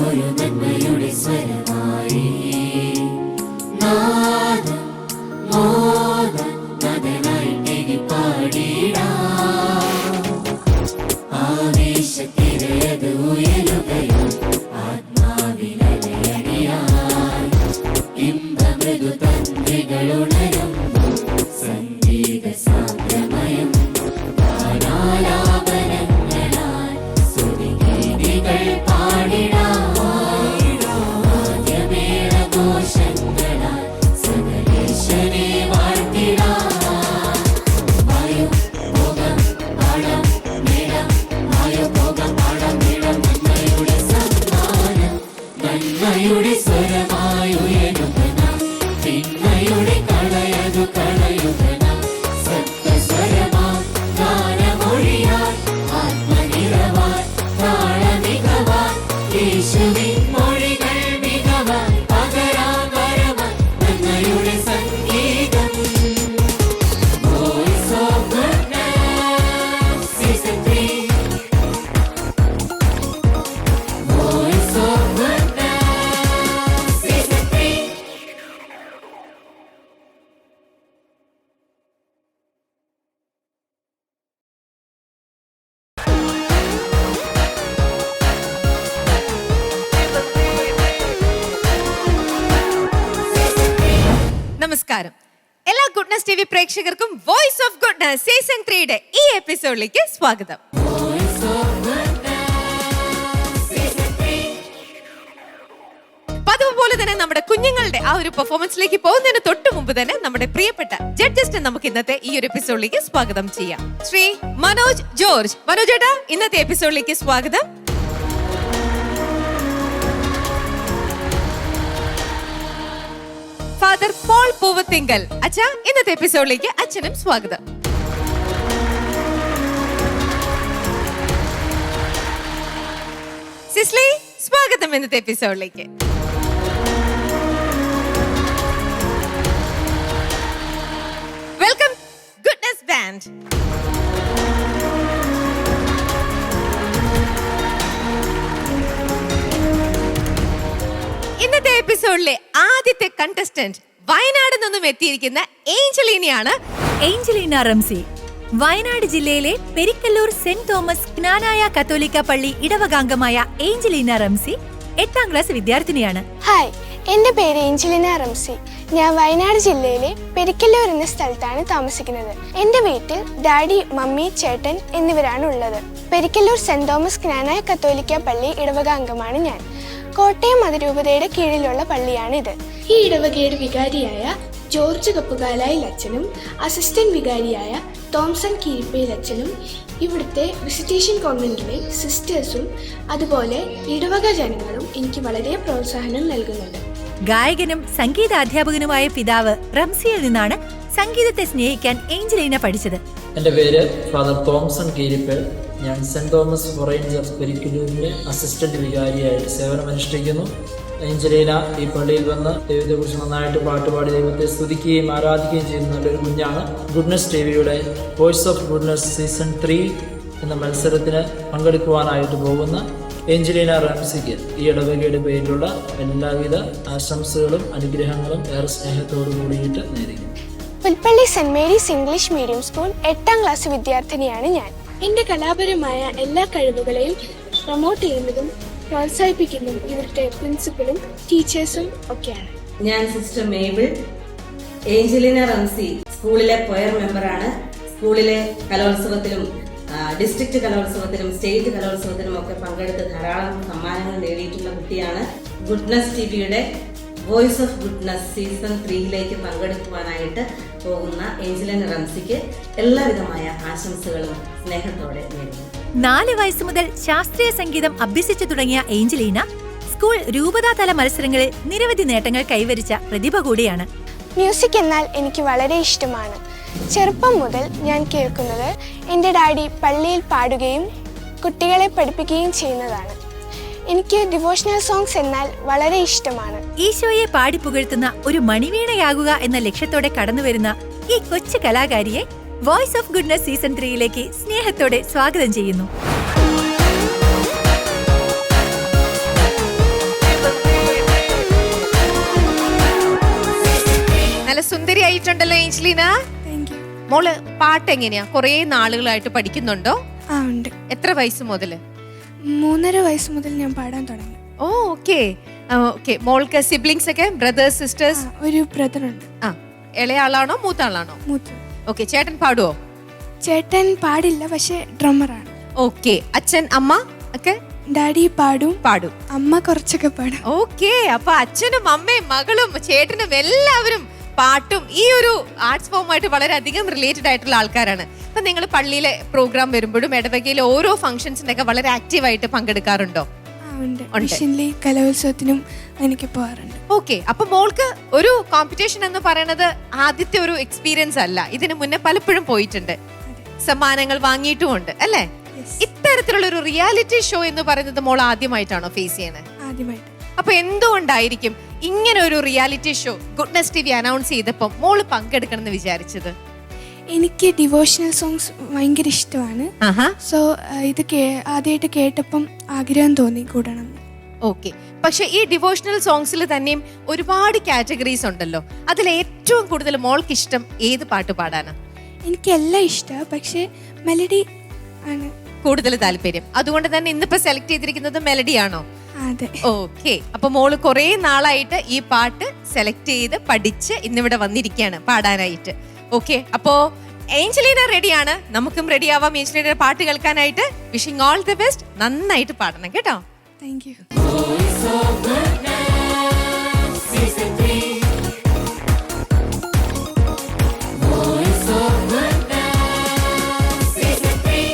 ഒരു നന്മയുടെ സ്വരമായി നാദം മോദം നദനായി പാടിടാം. ആവേശത്തിരയത് ഉയരുകയും ആത്മാവിലയടിയായി ഇമ്പമൃദു തന്ത്രികളുണരും സംഗീത സാന്ദ്രമയം ഗാനാലാപനങ്ങളാൽ സ്തുതിഗീതികൾ പാടിടാം. ആദ്യമേളഘോഷങ്ങളാൽ സകലേശനെ വാഴ്ത്തിടാം. വായു ഭോഗം പാടം മേളം വായു ഭോഗം പാടം മേളം നന്മയുടെ സമ്മാനം നന്മയുടെ സ്വരമായുയരുക നാം തിന്മയുടെ കളയതു കളയുക നാം സപ്തസ്വരമാം ഗാനമൊഴിയാൽ ആത്മനിറവാൻ താളമികവാൻ യേശുവിൻ മൊഴികൾ മികവാൻ പകരാൻ വരവാൻ നന്മയുടെ സംഗീതം. Voice of Goodness Season 3. Voice of Goodness Season 3. നമസ്കാരം. എല്ലാ ഗുഡ്നസ് ടിവി പ്രേക്ഷകർക്കും വോയിസ് ഓഫ് ഗുഡ്നസ് സീസൺ 3യുടെ ഈ എപ്പിസോഡിലേക്ക് സ്വാഗതം. Voice of Goodness Season 3. പതിവ് പോലെ തന്നെ നമ്മുടെ കുഞ്ഞുങ്ങളുടെ ആ ഒരു പെർഫോമൻസിലേക്ക് പോകുന്നതിന് തൊട്ട് മുമ്പ് തന്നെ നമ്മുടെ പ്രിയപ്പെട്ട ജഡ്ജസിനെ നമുക്ക് ഇന്നത്തെ ഈ ഒരു എപ്പിസോഡിലേക്ക് സ്വാഗതം ചെയ്യാം. ശ്രീ മനോജ് ജോർജ്. മനോജ് ഏട്ടാ, ഇന്നത്തെ എപ്പിസോഡിലേക്ക് സ്വാഗതം. ഫാദർ പോൾ പൂവത്തിങ്കൽ അച്ഛാ, ഇന്നത്തെ എപ്പിസോഡിലേക്ക് അച്ഛനും സ്വാഗതം. സിസ്ലി, സ്വാഗതം ഇന്നത്തെ എപ്പിസോഡിലേക്ക്. Welcome goodness band. ഇന്നത്തെ എപ്പിസോഡിലെ ആദ്യത്തെ കണ്ടസ്റ്റന്റ് വയനാട് നിന്നും എത്തിയിരിക്കുന്ന ഏഞ്ചലീനയാണ്. ഏഞ്ചലീന റംസി വയനാട് ജില്ലയിലെ പെരിക്കല്ലൂർ സെന്റ് തോമസ് ജ്ഞാനായ കത്തോലിക്ക പള്ളി ഇടവകാംഗമായ ഏഞ്ചലീന റംസി 8ാം ക്ലാസ് വിദ്യാർത്ഥിനിയാണ്. ഹായ്, എൻ്റെ പേര് ഏഞ്ചലിന റംസി. ഞാൻ വയനാട് ജില്ലയിലെ പെരിക്കല്ലൂർ എന്ന സ്ഥലത്താണ് താമസിക്കുന്നത്. എൻ്റെ വീട്ടിൽ ഡാഡി, മമ്മി, ചേട്ടൻ എന്നിവരാണ് ഉള്ളത്. പെരിക്കല്ലൂർ സെന്റ് തോമസ് ജ്ഞാനായ കത്തോലിക്ക പള്ളി ഇടവകാംഗമാണ് ഞാൻ. കോട്ടയം അതിരൂപതയുടെ കീഴിലുള്ള പള്ളിയാണിത്. ഈ ഇടവകയുടെ വികാരിയായ ജോർജ് കപ്പുകാലായിൽ അച്ഛനും അസിസ്റ്റന്റ് വികാരിയായ തോംസൺ കീരിപ്പയിൽ അച്ഛനും ഇവിടുത്തെ വിസിറ്റേഷൻ കോൺവെന്റിലെ സിസ്റ്റേഴ്സും അതുപോലെ ഇടവക ജനങ്ങളും എനിക്ക് വളരെ പ്രോത്സാഹനം നൽകുന്നുണ്ട്. ഗായകനും സംഗീതാധ്യാപകനുമായ പിതാവ് റംസിയിൽ നിന്നാണ് സംഗീതത്തെ സ്നേഹിക്കാൻ ഏഞ്ചലീന പഠിച്ചത്. എൻ്റെ പേര് ഫാദർ തോംസൺ കീരിപ്പേൽ. ഞാൻ സെന്റ് തോമസ് ഫൊറൈൻ ചർച്ച് പെരിക്കല്ലൂരിൻ്റെ അസിസ്റ്റന്റ് വികാരിയായിട്ട് സേവനമനുഷ്ഠിക്കുന്നു. ഏഞ്ചലീന ഈ പള്ളിയിൽ വന്ന് ദൈവത്തെക്കുറിച്ച് നന്നായിട്ട് പാട്ടുപാടി ദൈവത്തെ സ്തുതിക്കുകയും ആരാധിക്കുകയും ചെയ്യുന്ന നല്ലൊരു കുഞ്ഞാണ്. ഗുഡ്നസ് ടിവിയുടെ വോയിസ് ഓഫ് ഗുഡ്നസ് സീസൺ 3 എന്ന മത്സരത്തിന് പങ്കെടുക്കുവാനായിട്ട് പോകുന്ന ഏഞ്ചലീന റംസിക്ക് ഈ ഇടവകയുടെ പേരിലുള്ള എല്ലാവിധ ആശംസകളും അനുഗ്രഹങ്ങളും ഏറെ സ്നേഹത്തോടു കൂടിയിട്ട് നേരിടുന്നു. Pulpally saint Mary's English medium school 8ാം class വിദ്യാർത്ഥിനിയാണ് ഞാൻ. എൻ്റെ കലാപരമായ എല്ലാ കഴിവുകളെയും പ്രൊമോട്ട് ചെയ്യുന്നതും പ്രോത്സാഹിപ്പിക്കുന്നതും ഇവിടുത്തെ പ്രിൻസിപ്പലും ടീച്ചേഴ്സും ഒക്കെയാണ്. ഞാൻ സിസ്റ്റർ മേബിൾ. ഏഞ്ചലിന റംസി സ്കൂളിലെ കൊയർ മെമ്പറാണ്. സ്കൂളിലെ കലോത്സവത്തിലും ഡിസ്ട്രിക്ട് കലോത്സവത്തിലും സ്റ്റേറ്റ് കലോത്സവത്തിലും ഒക്കെ പങ്കെടുത്ത് ധാരാളം സമ്മാനങ്ങൾ നേടിയിട്ടുള്ള കുട്ടിയാണ്. ഗുഡ്നസ് ടിവിയുടെ വോയിസ് ഓഫ് ഗുഡ്നസ് സീസൺ 3യിലേക്ക് പങ്കെടുക്കുവാനായിട്ട് പോകുന്ന ഏഞ്ചലിന റംസിക്ക് എല്ലാവിധമായ ആശംസകളും സ്നേഹത്തോടെ നേരുന്നു. 4 വയസ്സ് മുതൽ ശാസ്ത്രീയ സംഗീതം അഭ്യസിച്ചു തുടങ്ങിയ ഏഞ്ചലീന സ്കൂൾ രൂപതാതല മത്സരങ്ങളിൽ നിരവധി നേട്ടങ്ങൾ കൈവരിച്ച പ്രതിഭ കൂടിയാണ്. മ്യൂസിക് എന്നാൽ എനിക്ക് വളരെ ഇഷ്ടമാണ്. ചെറുപ്പം മുതൽ ഞാൻ കേൾക്കുന്നത് എൻ്റെ ഡാഡി പള്ളിയിൽ പാടുകയും കുട്ടികളെ പഠിപ്പിക്കുകയും ചെയ്യുന്നതാണ്. എനിക്ക് ഡിവോഷണൽ സോങ്സ് എന്നാൽ വളരെ ഇഷ്ടമാണ്. ഈശോയെ പാടി പുകഴ്ത്തുന്ന ഒരു മണിവീണയാകുക എന്ന ലക്ഷ്യത്തോടെ കടന്നുവരുന്ന ഈ കൊച്ചു കലാകാരിയെ വോയിസ് ഓഫ് ഗുഡ്നസ് സീസൺ 3യിലേക്ക് സ്നേഹത്തോടെ സ്വാഗതം ചെയ്യുന്നു. ഏഞ്ചലീന. Thank you. മോള് പാട്ട് എങ്ങനെയാ? കുറേ നാളുകളായിട്ട് പഠിക്കുന്നുണ്ടോ? ആ ഉണ്ട്. എത്ര വയസ്സ് മുതല്? 3.5 വയസ്സ് മുതൽ ഞാൻ പാടാൻ തുടങ്ങി. ഓ ഓക്കെ ഓക്കെ. മോൾക്ക് സിബ്ലിങ്സ് ഒക്കെ, ബ്രദേഴ്സ് സിസ്റ്റേഴ്സ്? ഒരു ബ്രദറുണ്ട്. ആ, ഇളയ ആളാണോ മൂത്ത ആളാണോ? മൂത്ത. ഓക്കെ. ചേട്ടൻ പാടുവോ? ചേട്ടൻ പാടില്ല, പക്ഷെ ഡ്രമ്മറാണ്. ഓക്കെ. അച്ഛൻ അമ്മ ഒക്കെ? ഡാഡി പാടും. അമ്മ കുറച്ചൊക്കെ പാടും. ഓക്കെ. അപ്പൊ അച്ഛനും അമ്മയും മകളും ചേട്ടനും എല്ലാവരും പാട്ടും ഈ ഒരു ആർട്സ് ഫോമുമായിട്ട് വളരെയധികം റിലേറ്റഡ് ആയിട്ടുള്ള ആൾക്കാരാണ്. അപ്പൊ നിങ്ങൾ പള്ളിയിലെ പ്രോഗ്രാം വരുമ്പോഴും ഇടവകയിലെ ഓരോ ഫംഗ്ഷൻസിനൊക്കെ വളരെ ആക്റ്റീവായിട്ട് പങ്കെടുക്കാറുണ്ടോ? കലോത്സവത്തിനും എനിക്ക് പോകാറുണ്ട്. ഓക്കെ. അപ്പൊ മോൾക്ക് ഒരു കോമ്പറ്റീഷൻ എന്ന് പറയുന്നത് ആദ്യത്തെ ഒരു എക്സ്പീരിയൻസ് അല്ല, ഇതിനു മുന്നേ പലപ്പോഴും പോയിട്ടുണ്ട്, സമ്മാനങ്ങൾ വാങ്ങിയിട്ടുമുണ്ട് അല്ലേ? ഇത്തരത്തിലുള്ള ഒരു റിയാലിറ്റി ഷോ എന്ന് പറയുന്നത് മോൾ ആദ്യമായിട്ടാണോ ഫേസ് ചെയ്യണത്? ആദ്യമായിട്ട്. അപ്പൊ എന്തുകൊണ്ടായിരിക്കും ഇങ്ങനെ ഒരു reality show goodness T V announce ചെയ്തപ്പോൾ മോള് പങ്കെടുക്കണം എന്ന് വിചാരിച്ചത്? എനിക്ക് ഡിവോഷണൽ സോങ്സ് ഭയങ്കര ഇഷ്ടമാണ്. സോ ഇത് ആദ്യമായിട്ട് കേട്ടപ്പം ആഗ്രഹം തോന്നി കൂടണം. ഓക്കെ. പക്ഷെ ഈ ഡിവോഷണൽ സോങ്സിൽ തന്നെയും ഒരുപാട് കാറ്റഗറീസ് ഉണ്ടല്ലോ, അതിൽ ഏറ്റവും കൂടുതൽ മോൾക്ക് ഇഷ്ടം ഏത് പാട്ട് പാടാനാ? എനിക്ക് എല്ലാം ഇഷ്ടമാണ്, പക്ഷെ മെലഡി ആണ് കൂടുതൽ താല്പര്യം. അതുകൊണ്ട് തന്നെ ഇന്നിപ്പോ സെലക്ട് ചെയ്തിരിക്കുന്നത് മെലഡി ആണോ? അതെ. ഓക്കെ. അപ്പൊ മോള് കുറെ നാളായിട്ട് ഈ പാട്ട് സെലക്ട് ചെയ്ത് പഠിച്ച് ഇന്നിവിടെ വന്നിരിക്കുകയാണ് പാടാനായിട്ട്. ഓക്കെ. അപ്പോ ഏഞ്ചലീന റെഡിയാണ്, നമുക്കും റെഡി ആവാം ഏഞ്ചലീനയുടെ പാട്ട് കേൾക്കാനായിട്ട്. Wishing all the best. നന്നായിട്ട് പാടണം കേട്ടോ. Thank U. Season 3. Voice of Goodness, Season 3.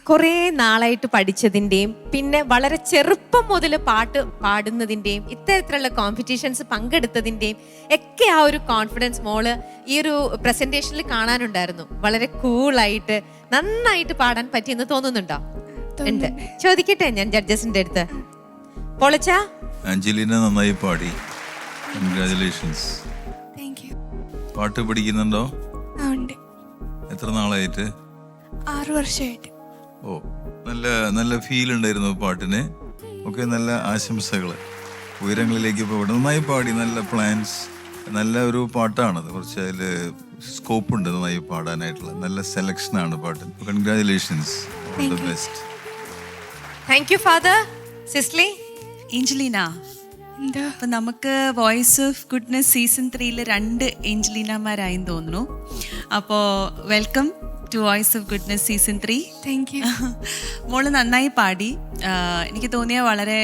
കുറേ നാളായിട്ട് പഠിച്ചതിൻ്റെയും പിന്നെ വളരെ ചെറുപ്പം മുതൽ പാട്ട് പാടുന്നതിൻ്റെയും ഇത്തരത്തിലുള്ള കോമ്പറ്റീഷൻസ് പങ്കെടുത്തതിൻ്റെയും ഒക്കെ ആ ഒരു കോൺഫിഡൻസ് മോള് ഈ ഒരു പ്രസന്റേഷനിൽ കാണാനുണ്ടായിരുന്നു. വളരെ കൂളായിട്ട് നന്നായിട്ട് പാടാൻ പറ്റിയെന്ന് തോന്നുന്നുണ്ടോ? ഉണ്ട്. ചോദിക്കട്ടെ ഞാൻ ജഡ്ജസിന്റെ അടുത്ത്. പൊളിച്ച ആഞ്ചലീന നന്നായി പാടി. കൺഗ്രാജുലേഷൻസ്. പാട്ട് പഠിക്കുന്നുണ്ടോ? എത്ര നാളായിട്ട്? 6 വർഷമായിട്ട്. ഓ, നല്ല നല്ല ഫീൽ ഉണ്ടായിരുന്നു പാട്ടിന്. ഒക്കെ നല്ല ആശംസകൾ. ഉയരങ്ങളിലേക്ക് പോകണം. നന്നായി പാടി. നല്ല പ്ലാൻസ്. നല്ല ഒരു പാട്ടാണത്. കുറച്ച് അതിൽ സ്കോപ്പ് ഉണ്ട് നന്നായി പാടാനായിട്ടുള്ള. നല്ല സെലക്ഷനാണ് പാട്ട്. Congratulations. All the best. Thank you father. Cicily Angelina, അപ്പൊ നമുക്ക് വോയിസ് ഓഫ് ഗുഡ്നസ് സീസൺ 3 2 ഏഞ്ചലീനമാരായെന്ന് തോന്നുന്നു. അപ്പോൾ welcome to voice of goodness season 3. Thank you. മോള് നന്നായി പാടി. എനിക്ക് തോന്നിയ വളരെ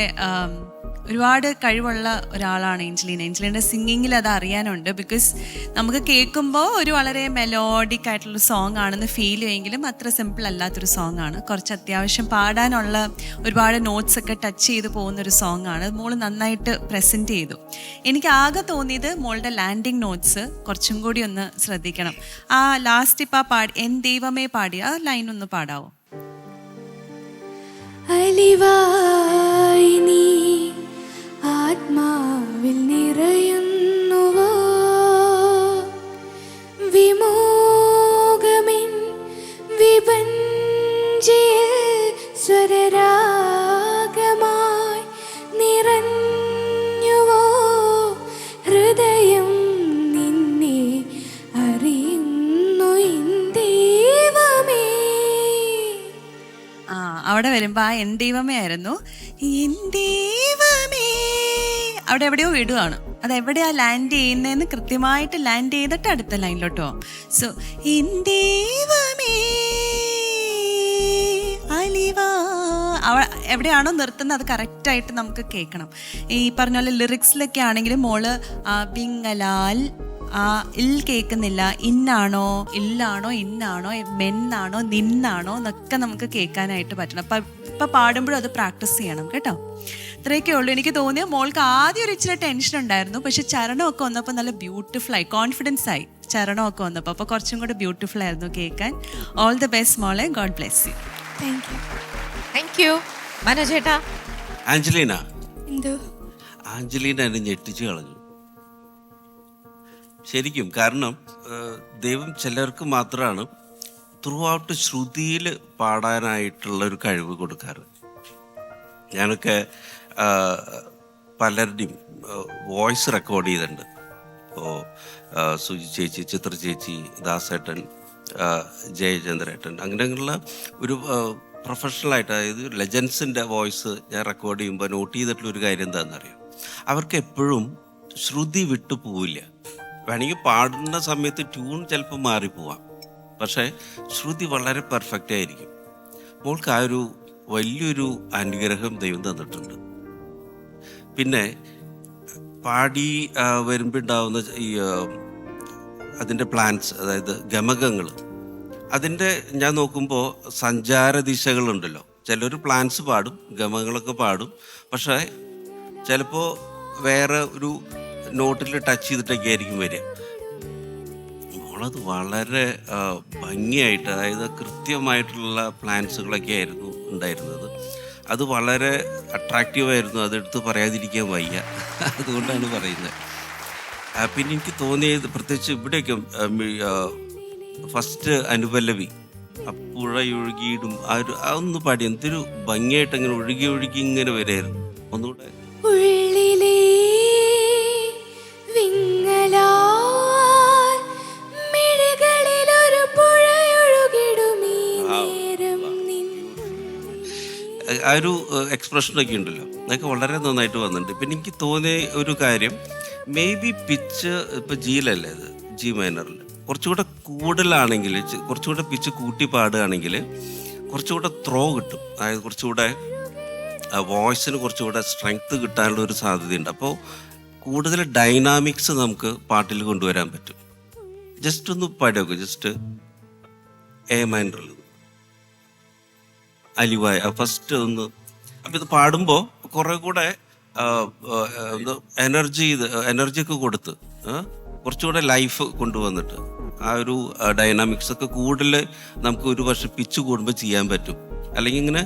ഒരുപാട് കഴിവുള്ള ഒരാളാണ് ഏഞ്ചലീന. ഏഞ്ചലീനയുടെ സിംഗിങ്ങിൽ അത് അറിയാനുണ്ട്. ബിക്കോസ് നമുക്ക് കേൾക്കുമ്പോൾ ഒരു വളരെ മെലോഡിക് ആയിട്ടുള്ള സോങ് ആണെന്ന് ഫീൽ ചെയ്യുമെങ്കിലും അത്ര സിമ്പിൾ അല്ലാത്തൊരു സോങ് ആണ്. കുറച്ച് അത്യാവശ്യം പാടാനുള്ള ഒരുപാട് നോട്ട്സ് ഒക്കെ ടച്ച് ചെയ്ത് പോകുന്നൊരു സോങ് ആണ്. മോള് നന്നായിട്ട് പ്രസൻറ്റ് ചെയ്തു. എനിക്ക് ആകെ തോന്നിയത് മോളുടെ ലാൻഡിങ് നോട്ട്സ് കുറച്ചും കൂടി ഒന്ന് ശ്രദ്ധിക്കണം. ആ ലാസ്റ്റ് ഇപ്പം പാടി എൻ ദൈവമേ പാടി ആ ലൈൻ ഒന്ന് പാടാവോ? അലിവായി നീ ആത്മാവിൽ നിറയുന്നുവോ, വിമോഹമിൻ വിഭജിയിൽ സ്വരരാഗമായി നിറഞ്ഞുവോ, ഹൃദയം നിന്നെ അറിയുന്നു എൻ ദൈവമേ. അവിടെ വരുമ്പോൾ ആ എൻ ദൈവമേ ആയിരുന്നു. എൻ ദൈവമേ അവിടെ എവിടെയോ വിടുകയാണ്. അത് എവിടെയാ ലാൻഡ് ചെയ്യുന്നതെന്ന് കൃത്യമായിട്ട് ലാൻഡ് ചെയ്തിട്ട് അടുത്ത ലൈനിലോട്ടോ. സോ എൻ ദൈവമേ അലിവാ എവിടെയാണോ നിർത്തുന്നത് അത് കറക്റ്റായിട്ട് നമുക്ക് കേൾക്കണം. ഈ പറഞ്ഞ പോലെ ലിറിക്സിലൊക്കെ ആണെങ്കിലും മോള് ബിങ്ങലാൽ ആ ഇൽ കേൾക്കുന്നില്ല. ഇന്നാണോ ഇല്ലാണോ ഇന്നാണോ മെന്നാണോ നിന്നാണോ എന്നൊക്കെ നമുക്ക് കേൾക്കാനായിട്ട് പറ്റണം. ഇപ്പം പാടുമ്പോഴും അത് പ്രാക്ടീസ് ചെയ്യണം കേട്ടോ. ഇത്രയൊക്കെ ഉള്ളൂ. എനിക്ക് തോന്നിയ മോൾക്ക് ആദ്യം ഒരു ഇച്ചിരി ടെൻഷൻ ഉണ്ടായിരുന്നു. പക്ഷെ ചരണമൊക്കെ വന്നപ്പോൾ നല്ല ബ്യൂട്ടിഫുൾ ആയി, കോൺഫിഡൻസ് ആയി ചരണമൊക്കെ വന്നപ്പോൾ. അപ്പോൾ കുറച്ചും കൂടെ ബ്യൂട്ടിഫുൾ ആയിരുന്നു കേൾക്കാൻ. ഓൾ ദ ബെസ്റ്റ് മോളെ. God bless U. Thank you. Thank you. Manoj ചേട്ടാ. ആഞ്ചലീന എന്തോ? ആഞ്ചലീന എന്നെ ഞെട്ടിച്ചു കളഞ്ഞു ശരിക്കും. കാരണം ദൈവം ചിലർക്ക് മാത്രമാണ് ത്രൂ ഔട്ട് ശ്രുതിയിൽ പാടാനായിട്ടുള്ള ഒരു കഴിവ് കൊടുക്കാറ്. ഞാനൊക്കെ പലരുടെയും വോയിസ് റെക്കോർഡ് ചെയ്തിട്ടുണ്ട്. ഇപ്പോൾ സുജി ചേച്ചി, ചിത്ര ചേച്ചി, ദാസേട്ടൻ, ജയചന്ദ്രേട്ടൻ, അങ്ങനെയുള്ള ഒരു പ്രൊഫഷണലായിട്ട്, അതായത് ലെജൻസിൻ്റെ വോയിസ് ഞാൻ റെക്കോർഡ് ചെയ്യുമ്പോൾ നോട്ട് ചെയ്തിട്ടുള്ളൊരു കാര്യം എന്താണെന്നറിയാം, അവർക്ക് എപ്പോഴും ശ്രുതി വിട്ടു പോവില്ല. വേണമെങ്കിൽ പാടുന്ന സമയത്ത് ട്യൂൺ ചിലപ്പോൾ മാറിപ്പോവാം, പക്ഷേ ശ്രുതി വളരെ പെർഫെക്റ്റ് ആയിരിക്കും. മോൾക്ക് ആ ഒരു വലിയൊരു അനുഗ്രഹം ദൈവം തന്നിട്ടുണ്ട്. പിന്നെ പാടി വരുമ്പോൾ ഉണ്ടാവുന്ന ഈ അതിൻ്റെ പ്ലാൻസ്, അതായത് ഗമകങ്ങൾ, അതിൻ്റെ ഞാൻ നോക്കുമ്പോൾ സഞ്ചാര ദിശകളുണ്ടല്ലോ. ചിലർ പ്ലാൻസ് പാടും, ഗമകളൊക്കെ പാടും, പക്ഷേ ചിലപ്പോൾ വേറെ ഒരു നോട്ടിൽ ടച്ച് ചെയ്തിട്ടൊക്കെ ആയിരിക്കും വരിക. മോളത് വളരെ ഭംഗിയായിട്ട്, അതായത് കൃത്യമായിട്ടുള്ള പ്ലാൻസുകളൊക്കെ ആയിരുന്നു ഉണ്ടായിരുന്നത്. അത് വളരെ അട്രാക്റ്റീവായിരുന്നു. അതെടുത്ത് പറയാതിരിക്കാൻ വയ്യ, അതുകൊണ്ടാണ് പറയുന്നത്. പിന്നെ എനിക്ക് തോന്നിയത് പ്രത്യേകിച്ച് ഇവിടെയൊക്കെ ഫസ്റ്റ് അനുപല്ലവി പുഴയൊഴുകിയിടും അതൊന്ന് പാടി എന്തൊരു ഭംഗിയായിട്ട് അങ്ങനെ ഒഴുകി ഒഴുകി ഇങ്ങനെ വരായിരുന്നു. ഒന്നുകൂടെ ഉള്ളിലേ വിങ്ങലാൽ മിഴികളിലൊരു പുഴയൊഴുകിടുമീ നേരം നിൻ. ആ ഒരു എക്സ്പ്രഷനൊക്കെ ഉണ്ടല്ലോ, അതൊക്കെ വളരെ നന്നായിട്ട് വന്നിട്ടുണ്ട്. പിന്നെ എനിക്ക് തോന്നിയ ഒരു കാര്യം, മേ ബി പിച്ച് ഇപ്പോൾ ജിയിലല്ലേ, അത് ജി മൈനറിൽ കുറച്ചുകൂടെ കൂടുതലാണെങ്കിൽ, കുറച്ചുകൂടെ പിച്ച് കൂട്ടി പാടുകയാണെങ്കിൽ കുറച്ചുകൂടെ ത്രോ കിട്ടും. അതായത് കുറച്ചുകൂടെ വോയിസിന് കുറച്ചുകൂടെ സ്ട്രെങ്ത് കിട്ടാനുള്ള ഒരു സാധ്യതയുണ്ട്. അപ്പോൾ കൂടുതൽ ഡൈനാമിക്സ് നമുക്ക് പാട്ടിൽ കൊണ്ടുവരാൻ പറ്റും. ജസ്റ്റ് ഒന്ന് പാടി നോക്കുക, ജസ്റ്റ് എ മൈനറിൽ. അലിവായ ഫസ്റ്റ് ഒന്ന്. അപ്പം ഇത് പാടുമ്പോൾ കുറെ കൂടെ എനർജിയൊക്കെ കൊടുത്ത് കുറച്ചുകൂടെ ലൈഫ് കൊണ്ടുവന്നിട്ട് ആ ഒരു ഡൈനാമിക്സ് ഒക്കെ കൂടുതൽ നമുക്ക് ഒരു വർഷം പിച്ച് കൂടുമ്പോൾ ചെയ്യാൻ പറ്റും. അല്ലെങ്കിൽ ഇങ്ങനെ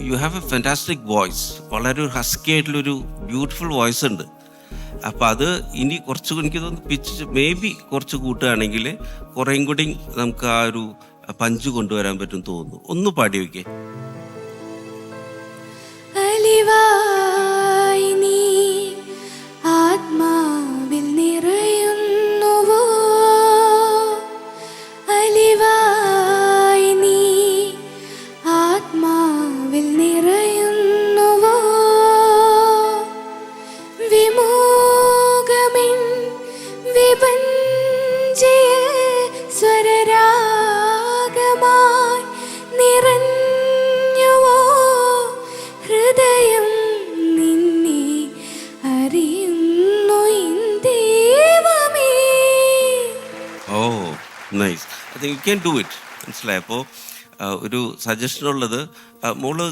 you have A fantastic voice, വളരെ ഒരു ഹസ്കി ആയിട്ടുള്ളൊരു ബ്യൂട്ടിഫുൾ വോയിസ് ഉണ്ട്. അപ്പം അത് ഇനി കുറച്ച് എനിക്ക് തോന്നുന്നു പിച്ച് മേ ബി കുറച്ച് കൂട്ടുകയാണെങ്കിൽ കുറേയും കൂടി നമുക്ക് ആ ഒരു പഞ്ച് കൊണ്ടുവരാൻ പറ്റും തോന്നുന്നു. ഒന്ന് പാടി വയ്ക്കേ. അലിവായി നീ ആത്മാവിൽ നിറയുന്നുവോ, അലിവായി നീ ആത്മാവിൽ നിറയുന്നുവോ, വിമോകമിൻ വിഭഞ്ചിയിൽ സ്വരരാഗമായി നിറഞ്ഞുവോ, ഹൃദയം നിന്നെ അറിയുന്നു എൻ ദൈവമേ. Oh nice, I think you can do it. മനസ്സിലായി. അപ്പോൾ ഒരു സജഷൻ ഉള്ളത്, മോള്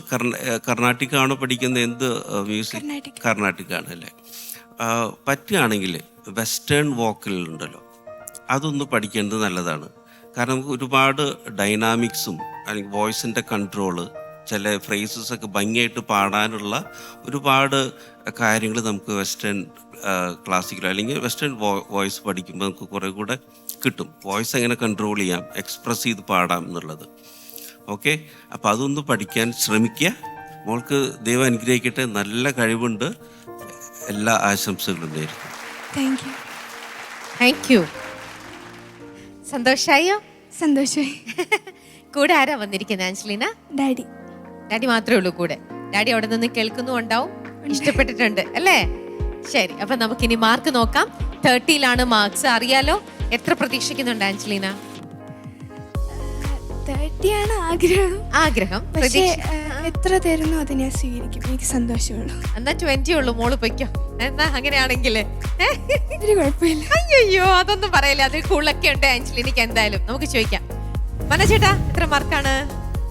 കർണാട്ടിക്കാണോ പഠിക്കുന്നത്? എന്ത് മ്യൂസിക്? കർണാട്ടിക്കാണ് അല്ലേ? പറ്റുകയാണെങ്കിൽ വെസ്റ്റേൺ വോക്കലുണ്ടല്ലോ, അതൊന്ന് പഠിക്കേണ്ടത് നല്ലതാണ്. കാരണം നമുക്ക് ഒരുപാട് ഡൈനാമിക്സും അല്ലെങ്കിൽ വോയിസിൻ്റെ കൺട്രോള്, ചില ഫ്രേസസ് ഒക്കെ ഭംഗിയായിട്ട് പാടാനുള്ള ഒരുപാട് കാര്യങ്ങൾ നമുക്ക് വെസ്റ്റേൺ ക്ലാസിക്കലോ അല്ലെങ്കിൽ വെസ്റ്റേൺ വോയിസ് പഠിക്കുമ്പോൾ നമുക്ക് കുറേ കൂടെ കിട്ടും. വോയിസ് എങ്ങനെ കൺട്രോൾ ചെയ്യാം, എക്സ്പ്രസ് ചെയ്ത് പാടാം എന്നുള്ളത്. ഓക്കെ, അപ്പോൾ അതൊന്ന് പഠിക്കാൻ ശ്രമിക്കുക. മോൾക്ക് ദൈവം അനുഗ്രഹിക്കട്ടെ. നല്ല കഴിവുണ്ട്. എല്ലാ ആശംസകളും നേരുന്നു. Thank you. Thank you. സന്തോഷായോ? സന്തോഷമായി. കൂടെ ആരാ വന്നിരിക്കുന്നത് ആഞ്ചലീന? ഡാഡി. ഡാഡി മാത്രമേ ഉള്ളൂ കൂടെ. ഡാഡി അവിടെ നിന്ന് കേൾക്കുന്നുണ്ടാവും, ഇഷ്ടപ്പെട്ടിട്ടുണ്ട് അല്ലേ? ശരി, അപ്പൊ നമുക്കിനി മാർക്ക് നോക്കാം. 30ലാണ് മാർക്സ്. അറിയാലോ, എത്ര പ്രതീക്ഷിക്കുന്നുണ്ട് ആഞ്ചലീന? 30 ആണ് ആഗ്രഹം. പക്ഷേ എത്ര തരുന്നു അത് ഞാൻ സ്വീകരിക്കും. എനിക്ക് സന്തോഷമുള്ളൂ. എന്നാ 20 ഉള്ളൂ, മോള് പൊയ്ക്കോ. എന്നാ അങ്ങനെയാണെങ്കിൽ ഒരു കുഴപ്പമില്ല. അയ്യോ അതൊന്നും പറയില്ല, അതിൽ കൂടുതലൊക്കെ ഉണ്ട് ആഞ്ചലീനക്ക്. എന്തായാലും നമുക്ക് ചോദിക്കാം. മനോജേട്ടാ എത്ര മാർക്കാണ്?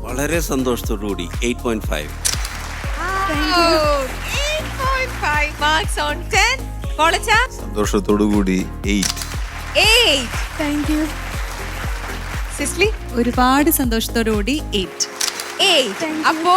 വളരെ സന്തോഷത്തോടു കൂടി 8.5. 8.5 മാർക്സ് ഓൺ 10. കോളേജാ സന്തോഷത്തോടു കൂടി 8. Thank you. സിസ്ലി ഒരുപാട് സന്തോഷത്തോടുകൂടി 8. അപ്പോ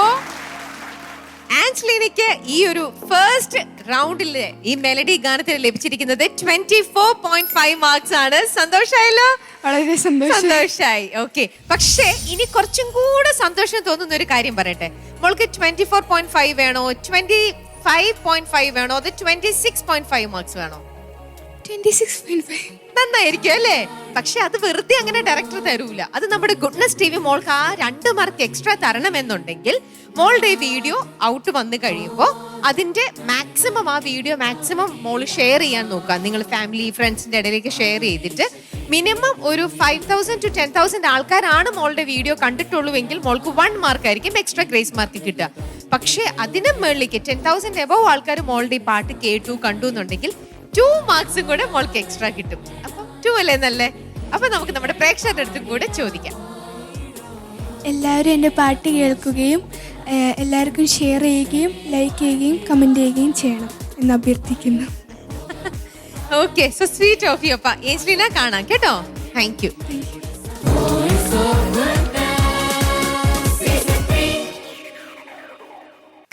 ആഞ്ചലീനയ്ക്ക് ഈ ഒരു ഫസ്റ്റ് റൗണ്ടില് ഈ മെലഡി ഗാനത്തിന് ലഭിച്ചിരിക്കുന്നത് 24.5 മാർക്സ് ആണ്. സന്തോഷായല്ലോ? വളരെ സന്തോഷായി. ഓക്കെ, പക്ഷേ ഇനി കുറച്ചും കൂടെ സന്തോഷം തോന്നുന്ന ഒരു കാര്യം പറയട്ടെ. മോൾക്ക് 24.5 വേണോ, 25.5 വേണോ, അത് 26.5 മാർക്സ് വേണോ? 26.5 നന്നായിരിക്കും അല്ലേ? പക്ഷെ അത് വെറുതെ അങ്ങനെ ഡയറക്ടർ തരൂല. അത് നമ്മുടെ ഗുഡ്നസ് ടി വി മോൾക്ക് ആ 2 മാർക്ക് എക്സ്ട്രാ തരണമെന്നുണ്ടെങ്കിൽ മോളുടെ വീഡിയോ ഔട്ട് വന്നു കഴിയുമ്പോൾ അതിന്റെ മാക്സിമം ആ വീഡിയോ മാക്സിമം മോള് ഷെയർ ചെയ്യാൻ നോക്കുക. നിങ്ങൾ ഫാമിലി ഫ്രണ്ട്സിന്റെ ഇടയിലേക്ക് ഷെയർ ചെയ്തിട്ട് മിനിമം ഒരു 5,000 to 10,000 ആൾക്കാരാണ് മോളുടെ വീഡിയോ കണ്ടിട്ടുള്ളൂവെങ്കിൽ മോൾക്ക് 1 മാർക്ക് ആയിരിക്കും എക്സ്ട്രാ ഗ്രേസ് മാർക്ക് കിട്ടുക. പക്ഷെ അതിന് മുകളിലേക്ക് 10,000 എബവ് ആൾക്കാർ മോളുടെ ഈ പാട്ട് കേട്ടു കണ്ടു എന്നുണ്ടെങ്കിൽ 2 മാർക്സും കൂടെ മോൾക്ക് എക്സ്ട്രാ കിട്ടും. അപ്പം 2 അല്ലേ നല്ലേ? അപ്പൊ നമുക്ക് നമ്മുടെ പ്രേക്ഷകരുടെ അടുത്തും കൂടെ ചോദിക്കാം. എല്ലാവരും എൻ്റെ പാട്ട് കേൾക്കുകയും എല്ലാവർക്കും ഷെയർ ചെയ്യുകയും ലൈക്ക് ചെയ്യുകയും കമൻറ്റ് ചെയ്യുകയും ചെയ്യണം എന്ന് അഭ്യർത്ഥിക്കുന്നു. Okay, so sweet of you. അപ്പ ഏഞ്ചലീന കാണാം കേട്ടോ. Thank you.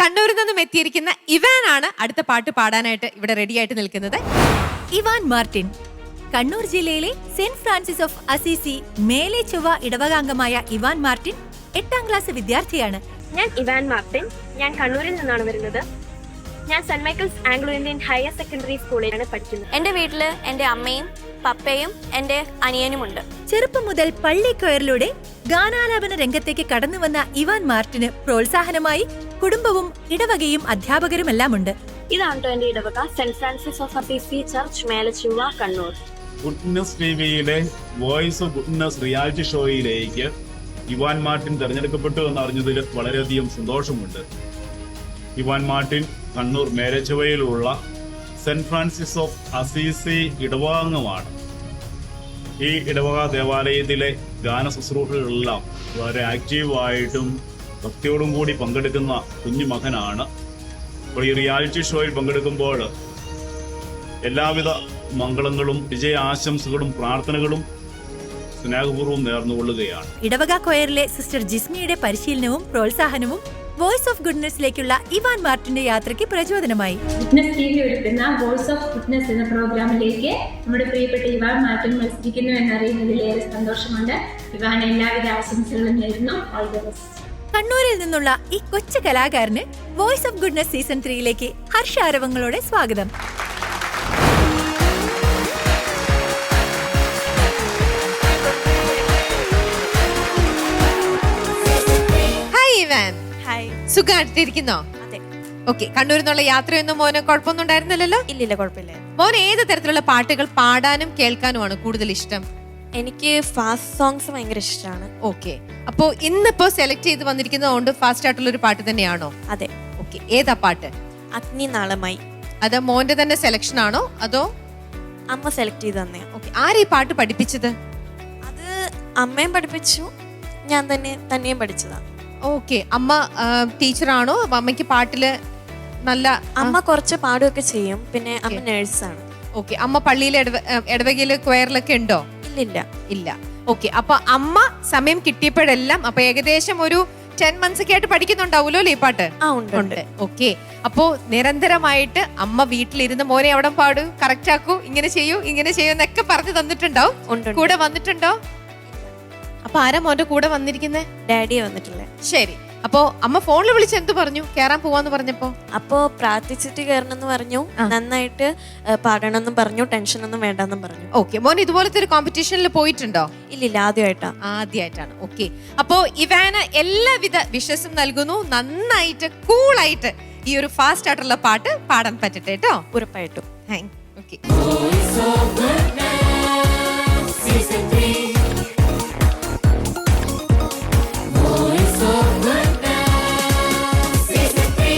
കണ്ണൂരിൽ നിന്നും എത്തിയിരിക്കുന്ന ഇവാൻ ആണ് അടുത്ത പാട്ട് പാടാനായിട്ട് ഇവിടെ റെഡി ആയിട്ട് നിൽക്കുന്നത്. ഇവാൻ മാർട്ടിൻ കണ്ണൂർ ജില്ലയിലെ സെന്റ് ഫ്രാൻസിസ് ഓഫ് അസീസി മേലെ ചൊവ്വ ഇടവകാംഗമായ ഇവാൻ മാർട്ടിൻ 8ാം ക്ലാസ് വിദ്യാർത്ഥിയാണ്. ഞാൻ ഇവാൻ മാർട്ടിൻ. ഞാൻ കണ്ണൂരിൽ നിന്നാണ് വരുന്നത്. ഞാൻ saint Michael's Anglo Indian higher secondary സ്കൂളിലാണ് പഠിക്കുന്നത്. എന്റെ വീട്ടില് എന്റെ അമ്മയും പപ്പയും എന്റെ അനിയനുമുണ്ട്. ചെറുപ്പം മുതൽ പള്ളി കൊയറിലൂടെ ഗാനാലാപന രംഗത്തേക്ക് കടന്നു വന്ന ഇവാൻ മാർട്ടിന് പ്രോത്സാഹനമായി കുടുംബവും ഇടവകയും അധ്യാപകരുമെല്ലാം ഉണ്ട്. ഇതാണ് എന്റെ ഇടവക, saint Francis of Assisi church, Melachuva, Kannur. Goodness ടിവിയിലെ വോയിസ് ഓഫ് ഗുഡ്നസ് റിയാലിറ്റി ഷോയിലേക്ക് ഇവാൻ മാർട്ടിൻ തിരഞ്ഞെടുക്കപ്പെട്ടു എന്നറിഞ്ഞതിൽ വളരെയധികം സന്തോഷമുണ്ട്. ഇവാൻ മാർട്ടിൻ കണ്ണൂർ മേലച്ചുവയിലുള്ള സെന്റ് ഫ്രാൻസിസ് ഓഫ് അസീസി ഇടവകാംഗമാണ്. ഈ ഇടവക ദേവാലയത്തിലെ ഗാന ശുശ്രൂഷകളെല്ലാം വളരെ ആക്റ്റീവായിട്ടും ഭക്തിയോടും കൂടി പങ്കെടുക്കുന്ന കുഞ്ഞു മകനാണ്. അപ്പോൾ ഈ റിയാലിറ്റി ഷോയിൽ പങ്കെടുക്കുമ്പോൾ എല്ലാവിധ മംഗളങ്ങളും വിജയാശംസകളും പ്രാർത്ഥനകളും സ്നേഹപൂർവ്വം നേർന്നുകൊള്ളുകയാണ്. ഇടവക കൊയറിലെ സിസ്റ്റർ ജിസ്മിയുടെ പരിശീലനവും പ്രോത്സാഹനവും വോയിസ് ഓഫ് ഗുഡ്നെസ്സിലേക്കുള്ള ഇവാൻ മാർട്ടിന്റെ യാത്രയ്ക്ക് പ്രചോദനമായി. ഗുഡ്നെസ് ടി വി ഒരുക്കുന്ന വോയിസ് ഓഫ് ഗുഡ്നെസ് എന്ന പ്രോഗ്രാമിലേക്ക് നമ്മുടെ പ്രിയപ്പെട്ട ഇവാൻ മാർട്ടിൻ മത്സരിക്കുന്നു എന്നറിയുന്നതിലേറെ സന്തോഷമുണ്ട്. ഇവാൻ എല്ലാവിധ ആശംസകളും നേരുന്നു. All the best. കണ്ണൂരിൽ നിന്നുള്ള ഈ കൊച്ചു കലാകാരന് വോയിസ് ഓഫ് ഗുഡ്നെസ് സീസൺ 3യിലേക്ക് ഹർഷാരവങ്ങളോടെ സ്വാഗതം. സുഖമായിട്ടിരിക്കുന്നോ? അതെ. ഓക്കെ. കണ്ണൂരിൽ നിന്നുള്ള യാത്രയൊന്നും മോന് കുഴപ്പമൊന്നും ഉണ്ടായിരുന്നില്ലല്ലോ? ഇല്ലില്ല, കുഴപ്പമില്ല. മോൻ ഏത് തരത്തിലുള്ള പാട്ടുകൾ പാടാനും കേൾക്കാനുമാണ് കൂടുതൽ ഇഷ്ടം? എനിക്ക് ഫാസ്റ്റ് സോങ്സ് ഭയങ്കര ഇഷ്ടമാണ്. ഓക്കെ. അപ്പോ ഇന്നിപ്പോ സെലക്ട് ചെയ്ത് വന്നിരിക്കുന്നതുകൊണ്ട് ഫാസ്റ്റ് ആയിട്ടുള്ള ഒരു പാട്ട് തന്നെയാണോ? അതെ. ഓക്കെ. ഏതാ പാട്ട്? അഗ്നി നാളമായി. അത് മോന്റെ തന്നെ സെലക്ഷൻ ആണോ അതോ അമ്മ സെലക്ട് ചെയ്ത് തന്നെ? ഓക്കെ. ആര് ഈ പാട്ട് പഠിപ്പിച്ചത്? അത് അമ്മയും പഠിപ്പിച്ചു, ഞാൻ തന്നെയും പഠിച്ചതാ. ഓക്കെ. അമ്മ ടീച്ചറാണോ? അമ്മയ്ക്ക് പാട്ടില് നല്ല അമ്മ കുറച്ച് പാടുകയൊക്കെ ചെയ്യും. പിന്നെ അമ്മ നേഴ്സാണ്. ഓക്കെ. അമ്മ പള്ളിയിലെ ഇടവകയില് ക്വയറിലൊക്കെ ഉണ്ടോ? ഇല്ലില്ല. ഇല്ല. ഓക്കെ. അപ്പൊ അമ്മ സമയം കിട്ടിയപ്പോഴെല്ലാം അപ്പൊ ഏകദേശം ഒരു 10 months ഒക്കെ ആയിട്ട് പഠിക്കുന്നുണ്ടാവൂലോ ഈ പാട്ട്? ഉണ്ട്. ഓക്കെ. അപ്പോ നിരന്തരമായിട്ട് അമ്മ വീട്ടിലിരുന്ന് മോനെ അവിടെ പാടൂ, കറക്റ്റ് ആക്കൂ, ഇങ്ങനെ ചെയ്യൂ എന്നൊക്കെ പറഞ്ഞു തന്നിട്ടുണ്ടാവും. കൂടെ വന്നിട്ടുണ്ടോ? അപ്പൊ ആരാ മോന്റെ കൂടെ വന്നിരിക്കുന്നേ? ഡാഡിയെ വന്നിട്ടില്ലേ? ശരി. അപ്പോ അമ്മ ഫോണിൽ വിളിച്ച് എന്ത് പറഞ്ഞു കേറാൻ പോവാന്ന് പറഞ്ഞപ്പോ? അപ്പോ പ്രാർത്ഥിച്ചിട്ട് കയറണമെന്ന് പറഞ്ഞു, നന്നായിട്ട് പാടണമെന്നും പറഞ്ഞു, ടെൻഷനൊന്നും വേണ്ടെന്നും പറഞ്ഞു. ഓക്കെ. മോൻ ഇതുപോലത്തെ ഒരു കോമ്പറ്റീഷനിൽ പോയിട്ടുണ്ടോ? ഇല്ലില്ല, ആദ്യമായിട്ടാണ്. ഓക്കെ. അപ്പോ ഇവാന എല്ലാവിധ വിഷസും നൽകുന്നു. നന്നായിട്ട് കൂളായിട്ട് ഈ ഒരു ഫാസ്റ്റ് ആയിട്ടുള്ള പാട്ട് പാടാൻ പറ്റട്ടെ കേട്ടോ? ഉറപ്പായിട്ടും. Okay. Voice of Goodness Season 3. Voice of Goodness Season 3.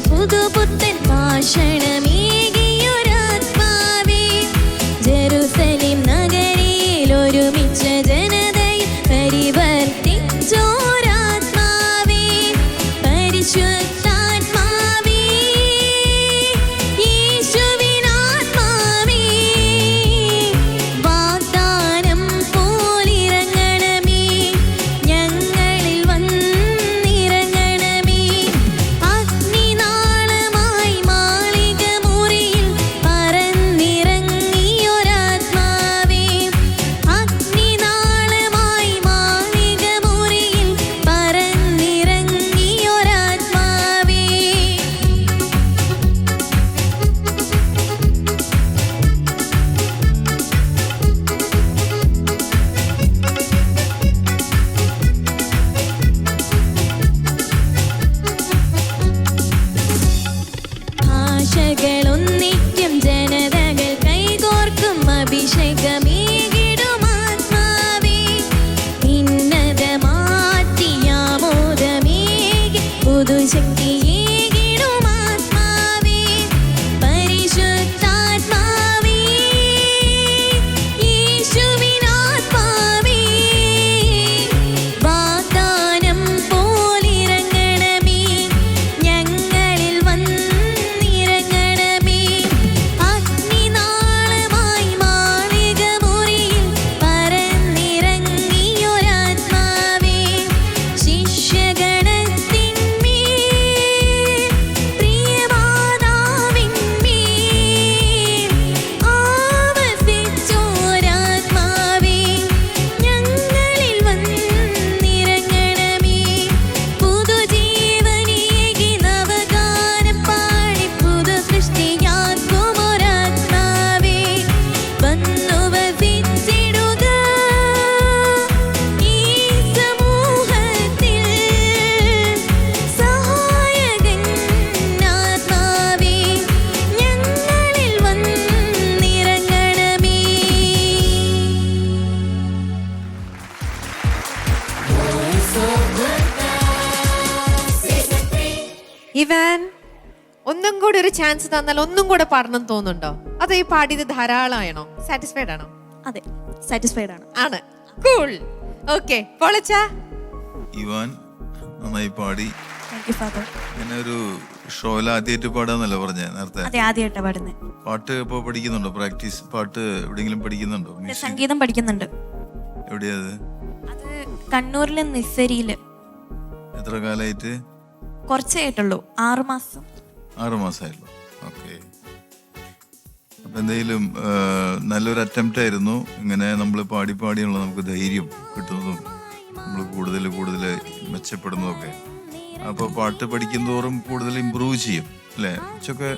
പുതുപുത്തൻ ഭാഷണമേകിയൊരാത്മാവേ, ജെറുസലേം നഗരിയിൽ ഒരുമിച്ച ജനതയിൽ പരിവർത്തിച്ചോരാത്മാവേ, പരിശുദ്ധാത്മാവേ, യേശുവിനാത്മാവേ, വാഗ്ദാനം പോലിറങ്ങണമേ, ഞങ്ങളിൽ വന്നിറങ്ങണമേ. അഗ്നിനാളമായി മാളിക ഇവാൻ, ഒന്നും കൂടെ ഒരു ചാൻസ് തന്നാൽ ഒന്നും കൂടെ പാടണം തോന്നുന്നുണ്ടോ? അതോ ഈ പാടിയത് ധാരാളമാണോ? സാറ്റിസ്ഫൈഡ് ആണോ? അതെ, സാറ്റിസ്ഫൈഡ് ആണ്. ആണ്. കൂൾ. ഓക്കെ, പൊളച്ചാ. ഇവാൻ നന്നായി പാടി. Thank you father. ഇങ്ങനെ ഒരു ഷോയിൽ ആദ്യമായിട്ട് പാടാന്നല്ലേ പറഞ്ഞേ നേരത്തെ? അതെ, ആദ്യമായിട്ടാണ് പാടുന്നത്. പാട്ട് ഇപ്പോൾ പഠിക്കുന്നുണ്ടോ? പ്രാക്ടീസ് പാട്ട് എവിടെയെങ്കിലും പഠിക്കുന്നുണ്ടോ? സംഗീതം പഠിക്കുന്നുണ്ട്. എവിടെയാ അത്? അത് കണ്ണൂരിലെ നിസ്സരിയില്. എത്ര കാലമായിട്ട്? കുറച്ചായിട്ടുള്ളൂ, 6 മാസം. 6 മാസമായിട്ടുള്ളൂ. ഓക്കെ. അപ്പം എന്തെങ്കിലും നല്ലൊരു അറ്റംപ്റ്റ് ആയിരുന്നു. ഇങ്ങനെ നമ്മൾ പാടിയുള്ള നമുക്ക് ധൈര്യം കിട്ടുന്നതും നമ്മൾ കൂടുതൽ മെച്ചപ്പെടുന്നതൊക്കെ. അപ്പോൾ പാട്ട് പഠിക്കുന്തോറും കൂടുതൽ ഇമ്പ്രൂവ് ചെയ്യും അല്ലേ? കുറച്ചൊക്കെ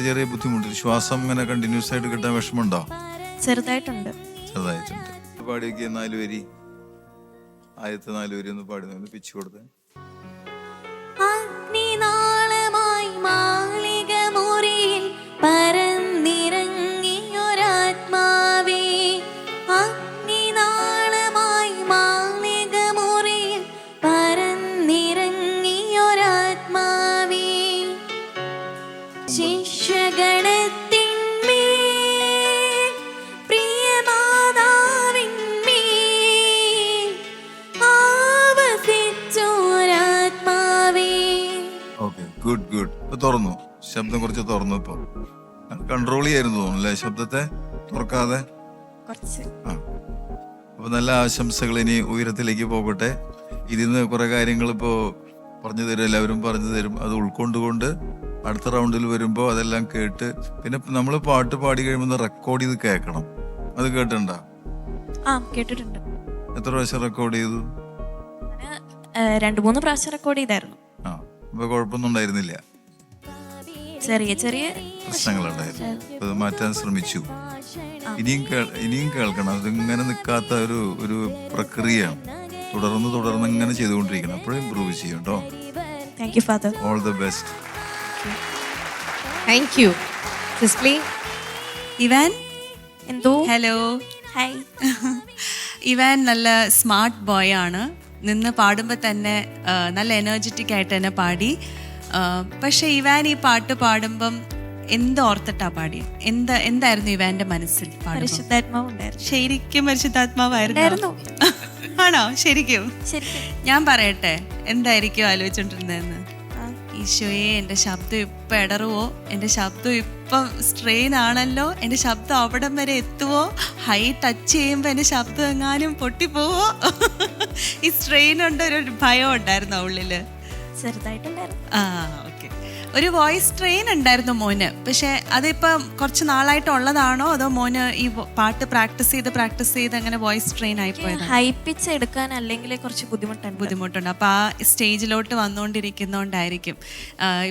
ചെറിയ ബുദ്ധിമുട്ട്, ശ്വാസം ഇങ്ങനെ കണ്ടിന്യൂസ് ആയിട്ട് കിട്ടാൻ വിഷമമുണ്ടോ? ചെറുതായിട്ടുണ്ട്. പാടിയൊക്കെ 4 വരി, ആദ്യത്തെ 4 വരി ഒന്ന് പാടി പിച്ച് കൊടുത്തേ. അഗ്നിനാളമായി മാളിക മുറിയിൽ പരന്നിറങ്ങിയൊരാത്മാവേ, അഗ്നിനാളമായി മാളിക മുറിയിൽ പരന്നിറങ്ങിയൊരാത്മാവേ, ശിഷ്യഗണത്തിന്മേൽ പ്രിയമാതാവിന്മേൽ ആവസിച്ചോരാത്മാവേ. Okay, good. ഇപ്പൊ തുറന്നു, ശബ്ദം കുറച്ച് തുറന്നു. ഇപ്പൊ കൺട്രോൾ ചെയ്യായിരുന്നു തോന്നുന്നു അല്ലേ? ശബ്ദത്തെ തുറക്കാതെ. ആ, അപ്പൊ നല്ല ആശംസകൾ. ഇനി ഉയരത്തിലേക്ക് പോകട്ടെ. ഇതിന്ന് കുറെ കാര്യങ്ങൾ ഇപ്പോ പറഞ്ഞു തരും, എല്ലാവരും പറഞ്ഞു തരും. അത് ഉൾക്കൊണ്ടുകൊണ്ട് അടുത്ത റൗണ്ടിൽ വരുമ്പോൾ അതെല്ലാം കേട്ട്, പിന്നെ നമ്മൾ പാട്ട് പാടി കഴിയുമ്പോൾ റെക്കോർഡ് ചെയ്ത് കേൾക്കണം. അത് കേട്ടിട്ടുണ്ടോ? കേട്ടിട്ടുണ്ട്. എത്ര പ്രാവശ്യം റെക്കോർഡ് ചെയ്തു? 2-3 പ്രാവശ്യം റെക്കോർഡ് ചെയ്തായിരുന്നു. ആ, അപ്പൊ കുഴപ്പമൊന്നും ഉണ്ടായിരുന്നില്ല? ചെറിയ പ്രശ്നങ്ങളുണ്ടായിരുന്നു. അത് മാറ്റാൻ ശ്രമിച്ചു. ഇനിയും കേൾക്കണം. അതിങ്ങനെ നിൽക്കാത്ത ഒരു പ്രക്രിയയാണ്. തുടർന്ന് ഇങ്ങനെ ചെയ്തുകൊണ്ടിരിക്കണം. അപ്പോഴും ഇമ്പ്രൂവ് ചെയ്യും കേട്ടോ. Thank you father. All the best. Thank you Cicily. Ivan, എന്തോ? ഹലോ. ഹായ്. ഇവാൻ നല്ല സ്മാർട്ട് ബോയ് ആണ്. നിന്ന് പാടുമ്പോൾ തന്നെ നല്ല എനർജറ്റിക് ആയിട്ട് തന്നെ പാടി. പക്ഷെ ഇവാൻ ഈ പാട്ട് പാടുമ്പം ഓർത്തിട്ടാ പാടി? എന്തായിരുന്നു ഇവാന്റെ മനസ്സിൽ? പരിശുദ്ധാത്മാവ് ഉണ്ടായിരുന്നു. ശരിക്കും പരിശുദ്ധാത്മാവായിരുന്നു? ആണോ? ശരിക്കും? ഞാൻ പറയട്ടെ എന്തായിരിക്കും ആലോചിച്ചോണ്ടിരുന്നതെന്ന്? ഈശോയെ, എന്റെ ശബ്ദം ഇപ്പൊ ഇടറുവോ? എന്റെ ശബ്ദം ഇപ്പം സ്ട്രെയിൻ ആണല്ലോ, എന്റെ ശബ്ദം അവിടം വരെ എത്തുവോ? ഹൈ ടച്ച് ചെയ്യുമ്പോ എന്റെ ശബ്ദം എങ്ങാനും പൊട്ടിപ്പോവോ? ഈ സ്ട്രെയിൻ ഉണ്ട്, ഒരു ഭയം ഉണ്ടായിരുന്നോ ഉള്ളില്? ചെറുതായിട്ടുണ്ടായിരുന്നു. ഓക്കെ. ഒരു വോയിസ് ട്രെയിൻ ഉണ്ടായിരുന്നു മോന്. പക്ഷെ അതിപ്പം കുറച്ച് നാളായിട്ടുള്ളതാണോ അതോ മോന് ഈ പാട്ട് പ്രാക്ടീസ് ചെയ്ത് അങ്ങനെ വോയിസ് ട്രെയിൻ ആയിപ്പോയത്? ഹൈ പിച്ച് എടുക്കാൻ അല്ലെങ്കിൽ കുറച്ച് ബുദ്ധിമുട്ടുണ്ട്. അപ്പൊ ആ സ്റ്റേജിലോട്ട് വന്നുകൊണ്ടിരിക്കുന്നോണ്ടായിരിക്കും.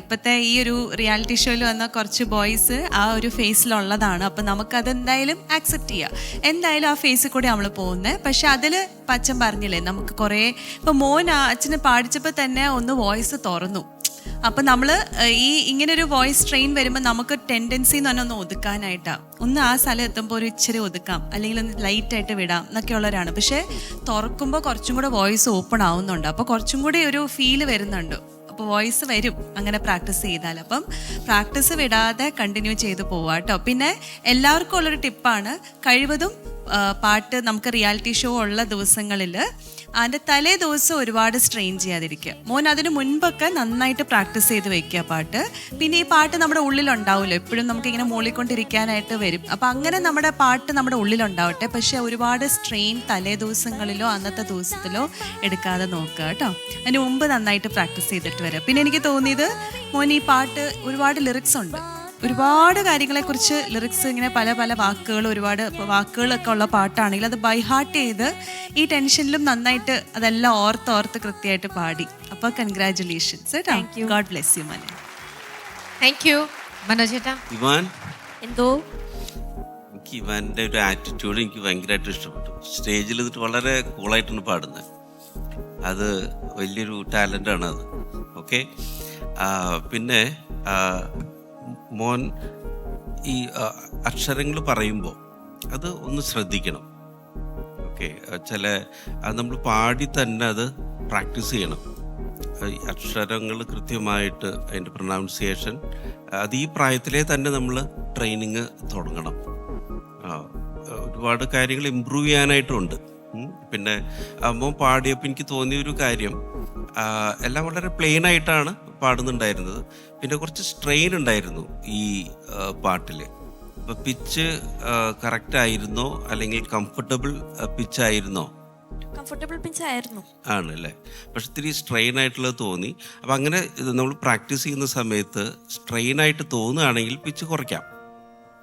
ഇപ്പത്തെ ഈ ഒരു റിയാലിറ്റി ഷോയിൽ വന്ന കുറച്ച് ബോയ്സ് ആ ഒരു ഫേസിലുള്ളതാണ്. അപ്പൊ നമുക്കത് എന്തായാലും ആക്സെപ്റ്റ് ചെയ്യാം. എന്തായാലും ആ ഫേസിൽ കൂടെ നമ്മൾ പോകുന്നത്. പക്ഷെ അതിൽ അച്ഛൻ പറഞ്ഞില്ലേ, നമുക്ക് കുറേ ഇപ്പൊ മോൻ അച്ഛന് പാടിച്ചപ്പോൾ തന്നെ ഒന്ന് വോയിസ് തുറന്നു. അപ്പൊ നമ്മള് ഇങ്ങനൊരു വോയിസ് ട്രെയിൻ വരുമ്പോൾ നമുക്ക് ടെൻഡൻസി എന്ന് പറഞ്ഞാൽ ഒന്ന് ഒതുക്കാനായിട്ടാ, ഒന്ന് ആ സ്ഥലം എത്തുമ്പോൾ ഒരു ഇച്ചിരി ഒതുക്കാം, അല്ലെങ്കിൽ ഒന്ന് ലൈറ്റ് ആയിട്ട് വിടാം എന്നൊക്കെ ഉള്ളവരാണ്. പക്ഷെ തുറക്കുമ്പോൾ കുറച്ചും കൂടെ വോയിസ് ഓപ്പൺ ആവുന്നുണ്ട്. അപ്പൊ കുറച്ചും കൂടി ഒരു ഫീല് വരുന്നുണ്ട്. അപ്പോൾ വോയിസ് വരും അങ്ങനെ പ്രാക്ടീസ് ചെയ്താൽ. അപ്പം പ്രാക്ടീസ് വിടാതെ കണ്ടിന്യൂ ചെയ്ത് പോവാം കേട്ടോ. പിന്നെ എല്ലാവർക്കും ഉള്ളൊരു ടിപ്പാണ്, കഴിവതും പാട്ട് നമുക്ക് റിയാലിറ്റി ഷോ ഉള്ള ദിവസങ്ങളിൽ അതിൻ്റെ തലേ ദിവസം ഒരുപാട് സ്ട്രെയിൻ ചെയ്യാതിരിക്കുക. മോൻ അതിന് മുൻപൊക്കെ നന്നായിട്ട് പ്രാക്ടീസ് ചെയ്ത് വെക്കുക പാട്ട്. പിന്നെ ഈ പാട്ട് നമ്മുടെ ഉള്ളിലുണ്ടാവുമല്ലോ, എപ്പോഴും നമുക്കിങ്ങനെ മൂളിക്കൊണ്ടിരിക്കാനായിട്ട് വരും. അപ്പം അങ്ങനെ നമ്മുടെ പാട്ട് നമ്മുടെ ഉള്ളിലുണ്ടാവട്ടെ. പക്ഷെ ഒരുപാട് സ്ട്രെയിൻ തലേ ദിവസങ്ങളിലോ അന്നത്തെ ദിവസത്തിലോ എടുക്കാതെ നോക്കുക കേട്ടോ. അതിന് മുമ്പ് നന്നായിട്ട് പ്രാക്ടീസ് ചെയ്തിട്ട് വരാം. പിന്നെ എനിക്ക് തോന്നിയത്, മോൻ ഈ പാട്ട് ഒരുപാട് ലിറിക്സ് ഉണ്ട്, ഒരുപാട് കാര്യങ്ങളെക്കുറിച്ച് ലിറിക്സ്, ഇങ്ങനെ പല ഒരുപാട് വാക്കുകളൊക്കെ ഉള്ള പാട്ടാണെങ്കിൽ അത് ബൈ ഹാർട്ട് ചെയ്ത് ഈ ടെൻഷനിലും നന്നായിട്ട് അതെല്ലാം ഓർത്ത് കൃത്യമായിട്ട് പാടി. അപ്പോൾ കൺഗ്രാറ്റുലേഷൻസ് കേട്ടോ. ഗോഡ് ബ്ലെസ് യു മനെ. Thank you. മനോജ് ചേട്ടാ. ഇവാൻ, എന്തോ? എനിക്ക് ഇവാൻ്റെ ഒരു ആറ്റിറ്റ്യൂഡ് എനിക്ക് ഭയങ്കരമായിട്ട് ഇഷ്ടപ്പെട്ടു. സ്റ്റേജിൽ നിന്നിട്ട് വളരെ കൂളായിട്ടാണ് പാടുന്നത്. അത് വലിയൊരു ടാലൻ്റാണ് അത്. ഓക്കെ. പിന്നെ മോൻ ഈ അക്ഷരങ്ങൾ പറയുമ്പോൾ അത് ഒന്ന് ശ്രദ്ധിക്കണം. ഓക്കെ. അത് നമ്മൾ പാടി തന്നെ അത് പ്രാക്ടീസ് ചെയ്യണം. അക്ഷരങ്ങൾ കൃത്യമായിട്ട് അതിൻ്റെ പ്രൊനൗൺസിയേഷൻ അത് ഈ പ്രായത്തിലേ തന്നെ നമ്മൾ ട്രെയിനിങ് തുടങ്ങണം. ഒരുപാട് കാര്യങ്ങൾ ഇമ്പ്രൂവ് ചെയ്യാനായിട്ടുണ്ട്. പിന്നെ മോൻ പാടിയപ്പോൾ എനിക്ക് തോന്നിയൊരു കാര്യം, എല്ലാം വളരെ പ്ലെയിൻ ആയിട്ടാണ് പാടുന്നുണ്ടായിരുന്നത്. പിന്നെ കുറച്ച് സ്ട്രെയിൻ ഉണ്ടായിരുന്നു ഈ പാട്ടിൽ. അപ്പോൾ പിച്ച് കറക്റ്റ് ആയിരുന്നോ അല്ലെങ്കിൽ കംഫർട്ടബിൾ പിച്ചായിരുന്നോ? കംഫർട്ടബിൾ പിച്ച് ആയിരുന്നു. ആണല്ലേ. പക്ഷെ ഇത്തിരി സ്ട്രെയിൻ ആയിട്ടുള്ളത് തോന്നി. അപ്പം അങ്ങനെ നമ്മൾ പ്രാക്ടീസ് ചെയ്യുന്ന സമയത്ത് സ്ട്രെയിൻ ആയിട്ട് തോന്നുകയാണെങ്കിൽ പിച്ച് കുറയ്ക്കാം.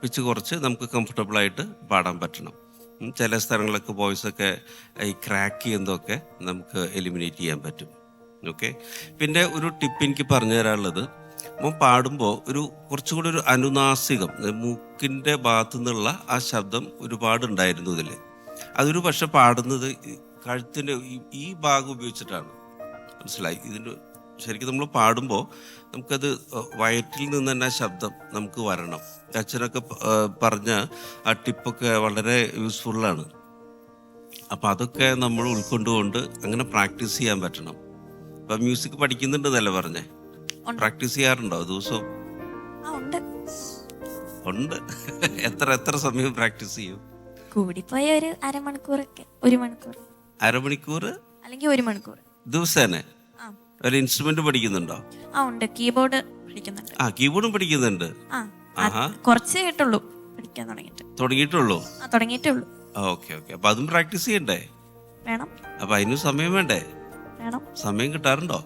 പിച്ച് കുറച്ച് നമുക്ക് കംഫർട്ടബിളായിട്ട് പാടാൻ പറ്റണം. ചില സ്ഥലങ്ങളിലൊക്കെ വോയിസൊക്കെ ഈ ക്രാക്ക് ചെയ്യുന്നതൊക്കെ നമുക്ക് എലിമിനേറ്റ് ചെയ്യാൻ പറ്റും. ഓക്കെ. പിന്നെ ഒരു ടിപ്പ് എനിക്ക് പറഞ്ഞു തരാനുള്ളത്, മോൻ പാടുമ്പോൾ കുറച്ചുകൂടി ഒരു അനുനാസികം, മൂക്കിൻ്റെ ഭാഗത്തു നിന്നുള്ള ആ ശബ്ദം ഒരുപാടുണ്ടായിരുന്നു ഇതിൽ. അതൊരു പക്ഷെ പാടുന്നത് കഴുത്തിൻ്റെ ഈ ഭാഗം ഉപയോഗിച്ചിട്ടാണ്. മനസ്സിലായി? ഇതിൻ്റെ ശരിക്കും നമ്മൾ പാടുമ്പോൾ നമുക്കത് വയറ്റിൽ നിന്ന് തന്നെ ആ ശബ്ദം നമുക്ക് വരണം. അച്ഛനൊക്കെ പറഞ്ഞ ആ ടിപ്പൊക്കെ വളരെ യൂസ്ഫുള്ളാണ്. അപ്പം അതൊക്കെ നമ്മൾ ഉൾക്കൊണ്ടുകൊണ്ട് അങ്ങനെ പ്രാക്ടീസ് ചെയ്യാൻ പറ്റണം. അപ്പം മ്യൂസിക് പഠിക്കുന്നുണ്ടെന്നല്ലേ പറഞ്ഞേ? പ്രാക്ടീസ് ചെയ്യാറുണ്ടോ ദിവസവും? ഉണ്ട്. എത്ര സമയം പ്രാക്ടീസ് ചെയ്യും? കൂടിപ്പോയ ഒരു അരമണിക്കൂറൊക്കെ, 1 മണിക്കൂർ. അരമണിക്കൂർ അല്ലെങ്കിൽ 1 മണിക്കൂർ ദിവസേന? ഒരു ഇൻസ്ട്രുമെന്റ് പഠിക്കുന്നുണ്ടോ? ഉണ്ട്, കീബോർഡ് പഠിക്കുന്നുണ്ട്. കീബോർഡും പഠിക്കുന്നുണ്ട്. കുറച്ചേ കേട്ടുള്ളൂ പഠിക്കാൻ തുടങ്ങിയിട്ടുള്ളൂ. ഓക്കെ. അപ്പൊ അതും പ്രാക്ടീസ് ചെയ്യണ്ടേ? വേണം. അപ്പൊ അതിനും സമയം വേണ്ടേ? വേണം. സമയം കിട്ടാറുണ്ടോ?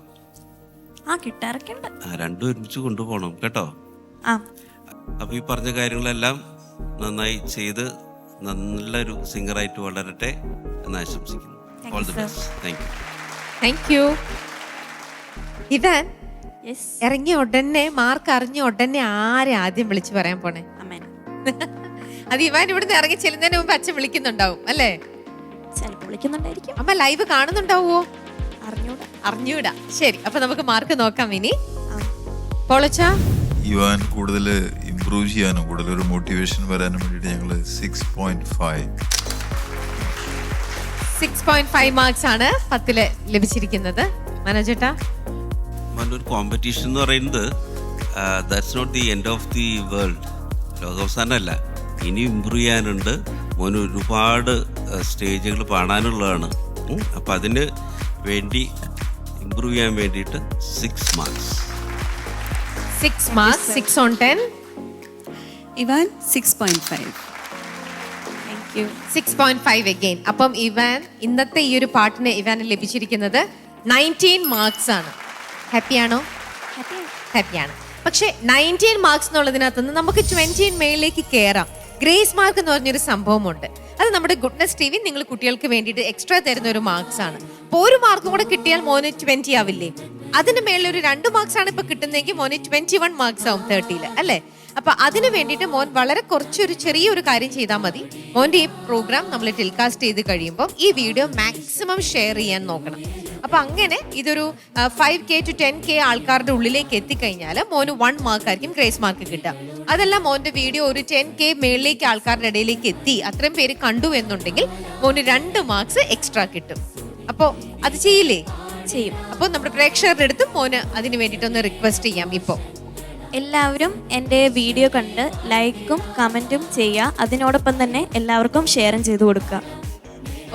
കിട്ടാറൊക്കെ ഉണ്ട്. രണ്ടും ഒരുമിച്ച് കൊണ്ടുപോകണം കേട്ടോ. അപ്പൊ ഈ പറഞ്ഞ കാര്യങ്ങളെല്ലാം നന്നായി ചെയ്ത് നല്ലൊരു സിംഗറായിട്ട് വളരട്ടെ എന്ന് ആശംസിക്കുന്നു. All the best. Thank U. Ivan ഇറങ്ങിയ ഉടനെ, മാർക്ക് അറിഞ്ഞ ഉടനെ ആരെ ആദ്യം വിളിച്ചു പറയാൻ പോണേ? അത് ഇവാൻ ഇവിടുന്ന് ഇറങ്ങി ചെല്ലുന്നതിന് മുമ്പ് അച്ഛൻ വിളിക്കുന്നുണ്ടാവും അല്ലേ? ചിലപ്പോൾ വിളിക്കുന്നുണ്ടായിരിക്കും. അമ്മ ലൈവ് കാണുന്നുണ്ടാവോ? അറിഞ്ഞൂടാ. ശരി, അപ്പൊ നമുക്ക് മാർക്ക് നോക്കാം ഇനി. പോളച്ചാ, ഇവാൻ കൂടുതൽ ഇംപ്രൂവ് ചെയ്യാനും കൂടുതൽ ഒരു മോട്ടിവേഷൻ വരാനും വേണ്ടിയിട്ട് ഞങ്ങള് 6.5 മാർക്സ് ആണ് 10 ലഭിച്ചിരിക്കുന്നത്. മനോജേട്ടാ, ഒരു കോമ്പറ്റീഷൻ എന്ന് പറയുന്നത് that's not the end of the world. ലോകാവസാനമല്ല. ഇനി ഇമ്പ്രൂവ് ചെയ്യാനുണ്ട്. മോന് ഒരുപാട് സ്റ്റേജുകൾ പാടാനുള്ളതാണ്. അപ്പം അതിന് വേണ്ടി ഇമ്പ്രൂവ് ചെയ്യാൻ വേണ്ടിയിട്ട് 6 marks. 6 marks, 6 on 10. Ivan 6.5. 6.5 again. അപ്പം ഇവാൻ ഇന്നത്തെ ഈ ഒരു പാട്ടിന് ഇവാന് ലഭിച്ചിരിക്കുന്നത് 19 മാർക്സ് ആണ്. ഹാപ്പിയാണോ? ഹാപ്പിയാണ്. പക്ഷെ 19 മാർക്സ് എന്നുള്ളതിനകത്ത് നിന്ന് നമുക്ക് 20 മേളിലേക്ക് കയറാം. ഗ്രേസ് മാർക്ക് എന്ന് പറഞ്ഞൊരു സംഭവമുണ്ട്. അത് നമ്മുടെ ഗുഡ്നസ് ടി വി നിങ്ങൾ കുട്ടികൾക്ക് വേണ്ടിയിട്ട് എക്സ്ട്രാ തരുന്ന ഒരു മാർക്സ് ആണ്. അപ്പോൾ ഒരു മാർക്കും കൂടെ കിട്ടിയാൽ മോന് 20 ആവില്ലേ? അതിന് മേളിൽ ഒരു 2 മാർക്സ് ആണ് ഇപ്പൊ കിട്ടുന്നതെങ്കിൽ മോന് 21 മാർക്സ് ആവും 30 അല്ലേ? അപ്പൊ അതിന് വേണ്ടിയിട്ട് മോൻ വളരെ ചെറിയൊരു കാര്യം ചെയ്താൽ മതി. മോന്റെ ഈ പ്രോഗ്രാം നമ്മൾ ടെലികാസ്റ്റ് ചെയ്ത് കഴിയുമ്പോൾ ഈ വീഡിയോ മാക്സിമം ഷെയർ ചെയ്യാൻ നോക്കണം. അപ്പൊ അങ്ങനെ ഇതൊരു 5K to 10K ആൾക്കാരുടെ ഉള്ളിലേക്ക് എത്തിക്കഴിഞ്ഞാൽ മോന് 1 മാർക്ക് ആയിരിക്കും ഗ്രേസ് മാർക്ക് കിട്ടുക. അതല്ല മോന്റെ വീഡിയോ ഒരു 10K മേളിലേക്ക് ആൾക്കാരുടെ ഇടയിലേക്ക് എത്തി, അത്രയും പേര് കണ്ടു എന്നുണ്ടെങ്കിൽ മോന് 2 മാർക്സ് എക്സ്ട്രാ കിട്ടും. അപ്പോ അത് ചെയ്യില്ലേ? ചെയ്യും. അപ്പോൾ നമ്മുടെ പ്രേക്ഷകരുടെ അടുത്ത് മോന് അതിന് വേണ്ടിയിട്ടൊന്ന് റിക്വസ്റ്റ് ചെയ്യാം. ഇപ്പോൾ എല്ലാവരും എൻ്റെ വീഡിയോ കണ്ട് ലൈക്കും കമൻറ്റും ചെയ്യുക. അതിനോടൊപ്പം തന്നെ എല്ലാവർക്കും ഷെയറും ചെയ്ത് കൊടുക്കുക.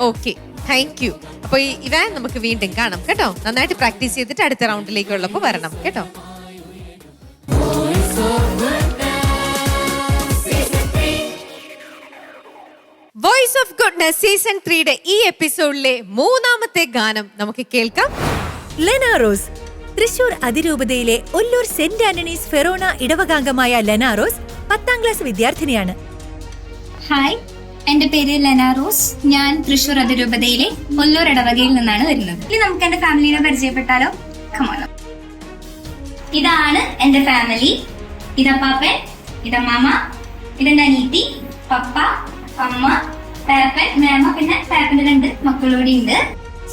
Okay, thank you. അപ്പോൾ ഇവാൻ നമുക്ക് വീണ്ടും കാണാം കേട്ടോ. നന്നായിട്ട് പ്രാക്ടീസ് ചെയ്തിട്ട് അടുത്ത റൗണ്ടിലേക്കുള്ളപ്പോൾ വരണം കേട്ടോ. വോയിസ് ഓഫ് ഗുഡ്നസ് സീസൺ 3യുടെ ഈ എപ്പിസോഡിലെ 3ാമത്തെ ഗാനം നമുക്ക് കേൾക്കാം. ലെനാറോസ്. തൃശൂർ അതിരൂപതയിലെ ഒല്ലൂർ സെന്റ് ആന്റണീസ് ഫെറോണ ഇടവകാംഗമായ ലെനാറോസ് 10ാം ക്ലാസ് വിദ്യാർത്ഥിനിയാണ്. ഹായ്, എന്റെ പേര് ലെനാറോസ്. ഞാൻ തൃശൂർ അതിരൂപതയിലെ ഒല്ലൂർ ഇടവകയിൽ നിന്നാണ് വരുന്നത്. ഇനി നമുക്ക് എന്റെ ഫാമിലിനെ പരിചയപ്പെട്ടാലോ? കമോൺ. ഇതാണ് എന്റെ ഫാമിലി. ഇതപ്പാപ്പൻ, ഇതമ്മാമ, ഇതെന്റെ അനീത്തി, പപ്പ, അമ്മ, പാപ്പൻ, മേമ, പിന്നെ പാപ്പന്റെ 2 മക്കളൂടെ ഉണ്ട്.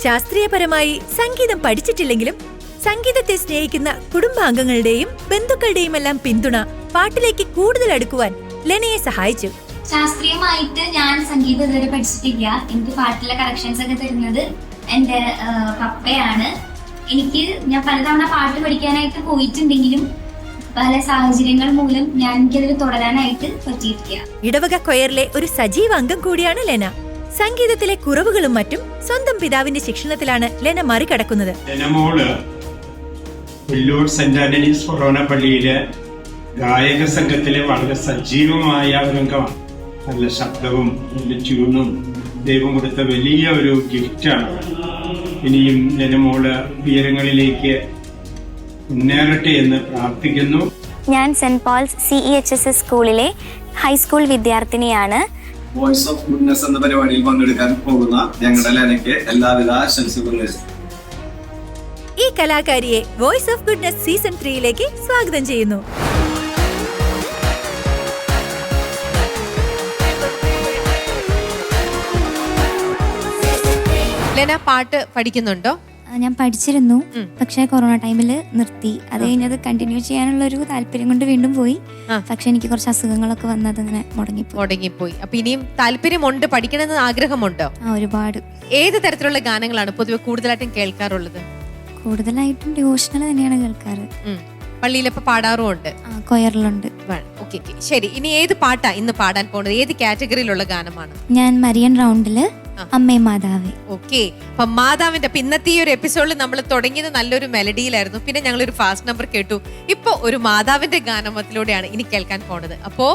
ശാസ്ത്രീയപരമായി സംഗീതം പഠിച്ചിട്ടില്ലെങ്കിലും സംഗീതത്തെ സ്നേഹിക്കുന്ന കുടുംബാംഗങ്ങളുടെയും ബന്ധുക്കളുടെയും എല്ലാം പിന്തുണ പാട്ടിലേക്ക് കൂടുതൽ അടുക്കുവാൻ ലെനയെ സഹായിച്ചു. ശാസ്ത്രീയമായിട്ട് ഞാൻ സംഗീതം ഇതുവരെ പഠിച്ചിട്ടില്ല. എനിക്ക് പാട്ടിലെ കറക്ഷൻസ് ഒക്കെ തരുന്നത് എന്റെ പപ്പയാണ്. ഞാൻ പലതവണ പാട്ട് പഠിക്കാനായിട്ട് പോയിട്ടുണ്ടെങ്കിലും പല സാഹചര്യങ്ങൾ മൂലം എനിക്കതിൽ തുടരാനായിട്ട് പറ്റിയിട്ടില്ല. ഇടവക കൊയറിലെ ഒരു സജീവ അംഗം കൂടിയാണ് ലെന. സംഗീതത്തിലെ കുറവുകളും മറ്റും സ്വന്തം പിതാവിന്റെ ശിക്ഷണത്തിലാണ് ലെന മറികടക്കുന്നത്. ലെനമോള് പുല്ലൂർ സെന്റ് ആന്റണീസ് ഫൊറോന പള്ളിയിലെ ഗായക സംഘത്തിലെ വളരെ സജീവമായ ഒരു അംഗമാണ്. നല്ല ശബ്ദവും നല്ല ട്യൂണും ദൈവം കൊടുത്ത വലിയ ഒരു ഗിഫ്റ്റാണ്. ഇനിയും ലെനമോള് ഉയരങ്ങളിലേക്ക് മുന്നേറട്ടെ എന്ന് പ്രാർത്ഥിക്കുന്നു. ഞാൻ സെന്റ് പോൾസ് CEHSS സ്കൂളിലെ ഹൈസ്കൂൾ വിദ്യാർത്ഥിനിയാണ്. വോയിസ് ഓഫ് ഗുഡ്നസ് എന്ന പരിപാടിയിൽ പങ്കെടുക്കാൻ പോകുന്ന ഞങ്ങളുടെ ലെനയ്ക്ക് എല്ലാവിധ ആശംസകളും. ഈ കലാകാരിയെ വോയിസ് ഓഫ് ഗുഡ്നസ് സീസൺ 3 സ്വാഗതം ചെയ്യുന്നു. ലെന പാട്ട് പഠിക്കുന്നുണ്ടോ? ഞാൻ പഠിച്ചിരുന്നു, പക്ഷെ കൊറോണ ടൈമിൽ നിർത്തി. അത് കഴിഞ്ഞത് കണ്ടിന്യൂ ചെയ്യാനുള്ള ഒരു താല്പര്യം കൊണ്ട് വീണ്ടും പോയി. പക്ഷെ എനിക്ക് കുറച്ച് അസുഖങ്ങളൊക്കെ വന്നത് അങ്ങനെ മുടങ്ങിപ്പോയി. അപ്പൊ ഇനിയും താല്പര്യമുണ്ട്, പഠിക്കണമെന്ന് ആഗ്രഹമുണ്ടോ? ഒരുപാട്. ഏത് തരത്തിലുള്ള ഗാനങ്ങളാണ് പൊതുവെ കൂടുതലായിട്ടും കേൾക്കാറുള്ളത്? കൂടുതലായിട്ടും ഡിവോഷണൽ തന്നെയാണ് കേൾക്കാറ്. പള്ളിയിലിപ്പോ പാടാറുമുണ്ട്, കൊയറിലുണ്ട്. ഓക്കെ, ശരി. ഇനി ഏത് പാട്ടാ ഇന്ന് പാടാൻ പോകുന്നത്? ഏത് കാറ്റഗറിയിലുള്ള ഗാനമാണ്? ഞാൻ മരിയൻ റൗണ്ടില് അമ്മേ മാതാവേ. ഓക്കെ, അപ്പൊ മാതാവിന്റെ ഇന്നത്തെ ഈ ഒരു എപ്പിസോഡിൽ നമ്മൾ തുടങ്ങിയത് നല്ലൊരു മെലഡിയിലായിരുന്നു. പിന്നെ ഞങ്ങളൊരു ഫാസ്റ്റ് നമ്പർ കേട്ടു. ഇപ്പൊ ഒരു മാതാവിന്റെ ഗാനമത്തിലൂടെയാണ് ഇനി കേൾക്കാൻ പോണത്. അപ്പോ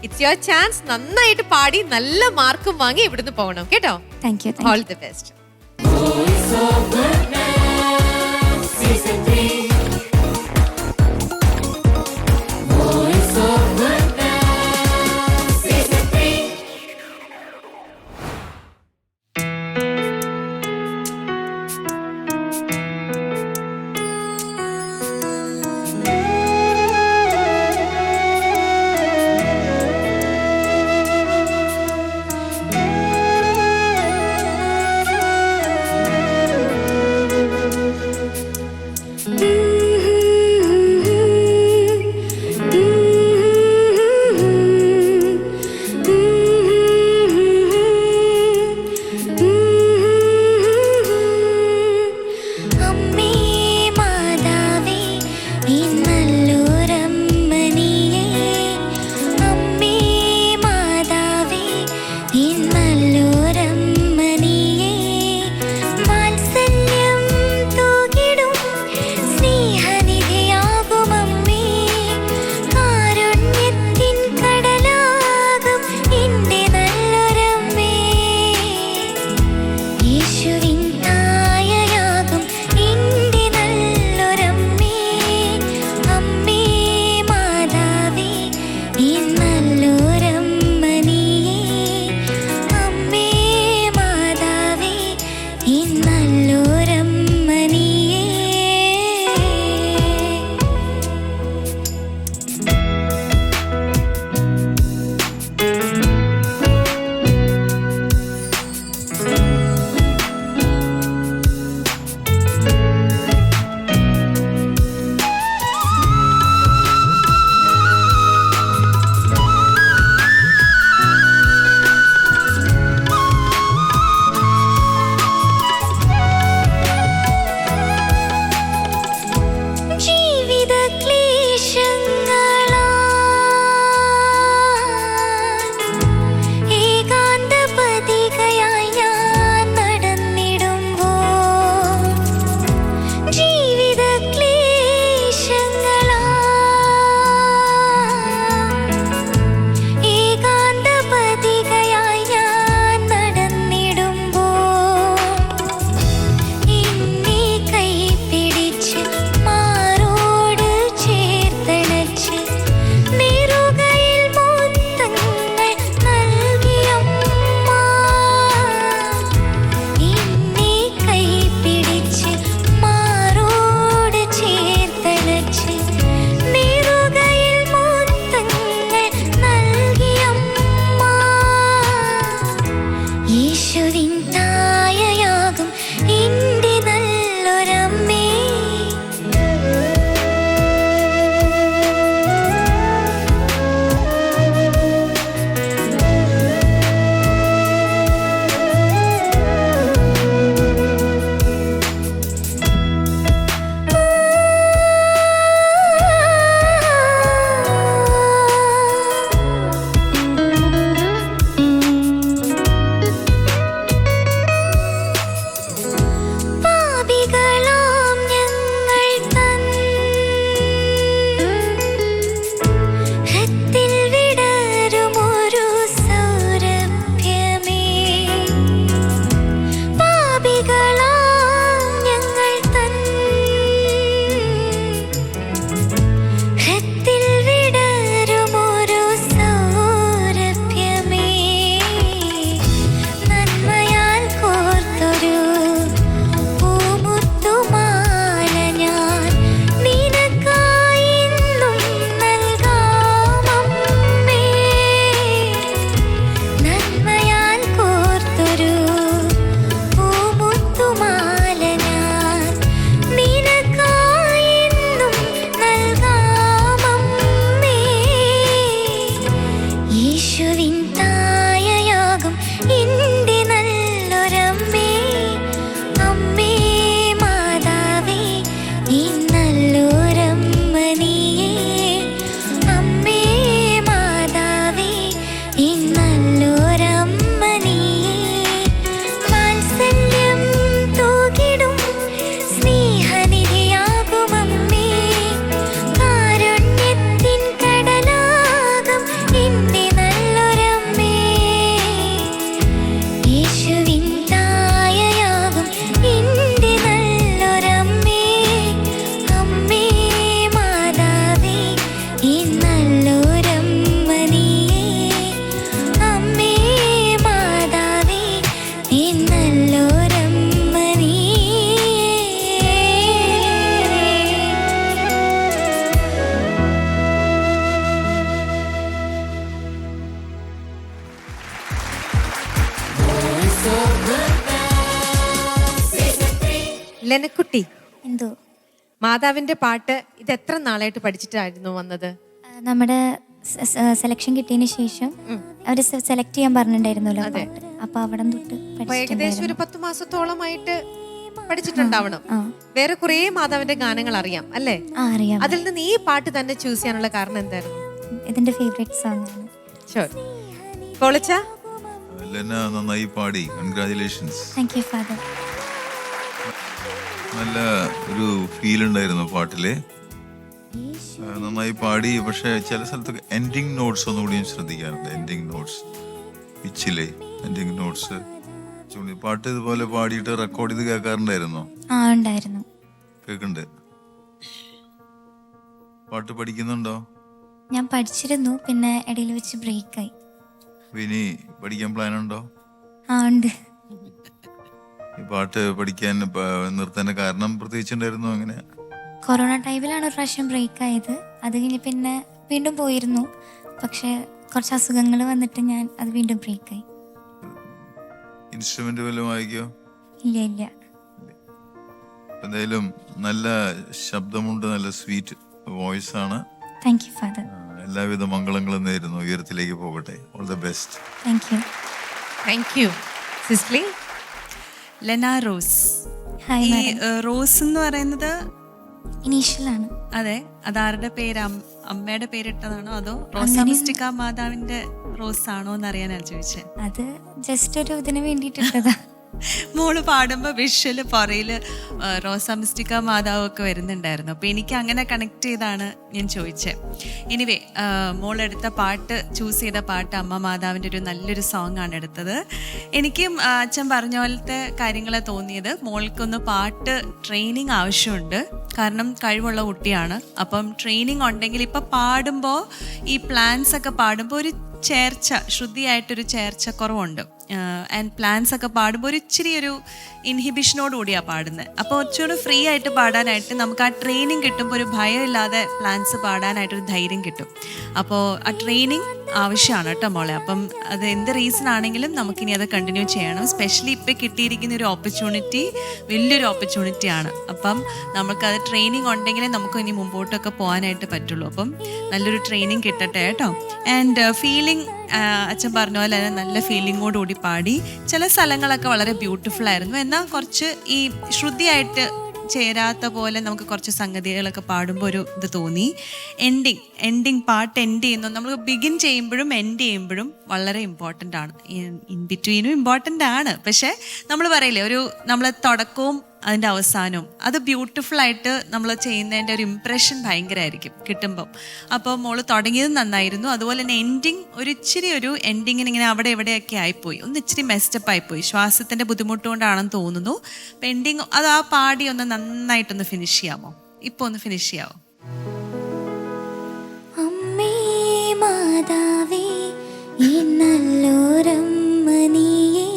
ഇറ്റ്സ് യുവർ ചാൻസ്. നന്നായിട്ട് പാടി നല്ല മാർക്കും വാങ്ങി ഇവിടുന്ന് പോകണം കേട്ടോ. Thank you. All the best. ലെനക്കുട്ടി, എന്തോ മാതാവിന്റെ പാട്ട് ഇത് എത്ര നാളായിട്ട് പഠിച്ചിട്ടായിരുന്നു വന്നത്? നമ്മുടെ സെലക്ഷൻ കിട്ടിയതിന് ശേഷം അവർ സെലക്ട് ചെയ്യാൻ പറഞ്ഞിട്ടുണ്ടായിരുന്നല്ലോ പാട്ട്. അപ്പൊ അവിടെ തൊട്ട് അപ്പൊ ഏകദേശം ഒരു 10 മാസത്തോളമായിട്ട് പഠിച്ചിട്ടുണ്ടാവണം. വേറെ കുറേ മാതാവിന്റെ ഗാനങ്ങൾ അറിയാം അല്ലേ? അറിയാം. അതിൽ നിന്ന് ഈ പാട്ട് തന്നെ ചൂസ് ചെയ്യാനുള്ള കാരണം എന്തായിരുന്നു? ഇതിന്റെ ഫേവറേറ്റ് സോങ് ആണ്. ലെന നന്നായി പാടി, കൺഗ്രാജുലേഷൻസ്. Thank you father. നല്ല ഒരു ഫീൽ ഉണ്ടായിരുന്നു പാട്ടില്, നന്നായി പാടി. പക്ഷെ ചില സ്ഥലത്തൊക്കെ എൻഡിങ് നോട്ട്സ് ഒന്നുകൂടിയും ശ്രദ്ധിക്കാറുണ്ട്. എൻഡിങ് നോട്ട്സ്, പിച്ചിലെ എൻഡിങ് നോട്ട്സ്. പാട്ട് ഇതുപോലെ പാടിയിട്ട് റെക്കോർഡ് ചെയ്ത് കേൾക്കാറുണ്ടായിരുന്നോ? ഉണ്ടായിരുന്നു. കേൾക്കുന്നുണ്ട്. പാട്ട് പഠിക്കുന്നുണ്ടോ? ഞാൻ പഠിച്ചിരുന്നു, പിന്നെ ഇടയിൽ വെച്ച് ബ്രേക്കായി. ഇനി പഠിക്കാൻ പ്ലാൻ ഉണ്ടോ? ഉണ്ട്. ഈ പാട്ട് പഠിക്കാൻ നിർത്താൻ കാരണം പ്രത്യേകിച്ചുണ്ടായിരുന്നു? അങ്ങനെ കൊറോണ ടൈമിലാണ് ഒരു പ്രാവശ്യം ബ്രേക്ക് ആയത്. അത് കഴിഞ്ഞ് പിന്നെ വീണ്ടും പോയിരുന്നു. പക്ഷെ കുറച്ച് അസുഖങ്ങൾ വന്നിട്ട് ഞാൻ അത് വീണ്ടും ബ്രേക്കായി. ഇൻസ്ട്രുമെന്റ് വല്ലതും വായിക്കോ? ഇല്ല. എന്തായാലും നല്ല ശബ്ദമുണ്ട്, നല്ല സ്വീറ്റ് വോയിസ് ആണ്. Thank you father. എല്ലാവിധ മംഗളങ്ങളും നേരുന്നു. ഉയരത്തിലേക്ക് പോകട്ടെ. All the best. Thank you. Thank you Cicily. Lena Rose. Hi. ഈ റോസ് എന്ന് പറയുന്നത് ഇനീഷ്യലാണ്. അതെ, അതാരുടെ പേര്? അമ്മയുടെ പേരിട്ടതാണോ അതോ റോസ മിസ്റ്റിക്ക മാതാവിന്റെ റോസ് ആണോ എന്ന് അറിയാനാണ് ചോദിച്ചത്. അത് ജസ്റ്റ് ഒരു ഇതിന് വേണ്ടിയിട്ടിട്ടതാ. മോള് പാടുമ്പോൾ വിഷ്വല് പുറയില് റോസ മിസ്റ്റിക്ക മാതാവും ഒക്കെ വരുന്നുണ്ടായിരുന്നു. അപ്പൊ എനിക്ക് അങ്ങനെ കണക്ട് ചെയ്താണ് ഞാൻ ചോദിച്ചത്. എനിവേ, മോളെടുത്ത പാട്ട്, ചൂസ് ചെയ്ത പാട്ട് അമ്മ മാതാവിൻ്റെ ഒരു നല്ലൊരു സോങ് ആണ് എടുത്തത്. എനിക്കും അച്ഛൻ പറഞ്ഞ പോലത്തെ കാര്യങ്ങളെ തോന്നിയത്. മോൾക്കൊന്ന് പാട്ട് ട്രെയിനിങ് ആവശ്യമുണ്ട്, കാരണം കഴിവുള്ള കുട്ടിയാണ്. അപ്പം ട്രെയിനിങ് ഉണ്ടെങ്കിൽ ഇപ്പം പാടുമ്പോൾ ഈ പ്ലാൻസ് ഒക്കെ പാടുമ്പോൾ ഒരു ചേർച്ച, ശ്രുതിയായിട്ടൊരു ചേർച്ച കുറവുണ്ട്. ആൻഡ് പ്ലാൻസ് ഒക്കെ പാടുമ്പോൾ ഒരു ഇച്ചിരി ഒരു ഇൻഹിബിഷനോട് കൂടിയാണ് പാടുന്നത്. അപ്പോൾ കുറച്ചുകൂടി ഫ്രീ ആയിട്ട് പാടാനായിട്ട് നമുക്ക് ആ ട്രെയിനിങ് കിട്ടുമ്പോൾ ഒരു ഭയമില്ലാതെ പ്ലാൻസ് പാടാനായിട്ടൊരു ധൈര്യം കിട്ടും. അപ്പോൾ ആ ട്രെയിനിങ് ആവശ്യമാണ് കേട്ടോ മോളെ. അപ്പം അത് എന്ത് റീസൺ ആണെങ്കിലും നമുക്കിനി അത് കണ്ടിന്യൂ ചെയ്യണം. സ്പെഷ്യലി ഇപ്പം കിട്ടിയിരിക്കുന്ന ഒരു ഓപ്പർച്യൂണിറ്റി വലിയൊരു ഓപ്പർച്യൂണിറ്റിയാണ്. അപ്പം നമുക്കത് ട്രെയിനിങ് ഉണ്ടെങ്കിലേ നമുക്ക് ഇനി മുമ്പോട്ടൊക്കെ പോകാനായിട്ട് പറ്റുള്ളൂ. അപ്പം നല്ലൊരു ട്രെയിനിങ് കിട്ടട്ടെ കേട്ടോ. ആൻഡ് ഫീലിംഗ്, അച്ഛൻ പറഞ്ഞ പോലെ തന്നെ നല്ല ഫീലിങ്ങോട് കൂടി പാടി. ചില സ്ഥലങ്ങളൊക്കെ വളരെ ബ്യൂട്ടിഫുൾ ആയിരുന്നു, എന്നാൽ കുറച്ച് ഈ ശ്രുതിയായിട്ട് ചേരാത്ത പോലെ നമുക്ക് കുറച്ച് സംഗതികളൊക്കെ പാടുമ്പോൾ ഒരു ഇത് തോന്നി. എൻഡിങ് പാട്ട് എൻഡ് ചെയ്യുന്നു, നമ്മൾ ബിഗിൻ ചെയ്യുമ്പോഴും എൻഡ് ചെയ്യുമ്പോഴും വളരെ ഇമ്പോർട്ടൻ്റ് ആണ്. ഇൻ ബിറ്റ്വീനും ഇമ്പോർട്ടൻ്റ് ആണ്. പക്ഷേ നമ്മൾ പറയില്ലേ, ഒരു നമ്മളെ തുടക്കവും അതിൻ്റെ അവസാനവും അത് ബ്യൂട്ടിഫുൾ ആയിട്ട് നമ്മൾ ചെയ്യുന്നതിൻ്റെ ഒരു ഇംപ്രഷൻ ഭയങ്കരമായിരിക്കും കിട്ടുമ്പം. അപ്പോൾ മോള് തുടങ്ങിയത് നന്നായിരുന്നു. അതുപോലെ തന്നെ എൻഡിങ് ഒരു ഇച്ചിരി ഒരു എൻഡിങ്ങിന് ഇങ്ങനെ അവിടെ എവിടെയൊക്കെ ആയിപ്പോയി, ഒന്ന് ഇച്ചിരി മെസ്റ്റപ്പ് ആയിപ്പോയി. ശ്വാസത്തിൻ്റെ ബുദ്ധിമുട്ട് കൊണ്ടാണെന്ന് തോന്നുന്നു. അപ്പം എൻഡിങ് അത് ആ പാടി ഒന്ന് നന്നായിട്ടൊന്ന് ഫിനിഷ് ചെയ്യാമോ? ഇപ്പോൾ ഒന്ന് ഫിനിഷ് ചെയ്യാമോ? അമ്മേ മാതാവേ ഈ നല്ലോരമ്മ നീയേ,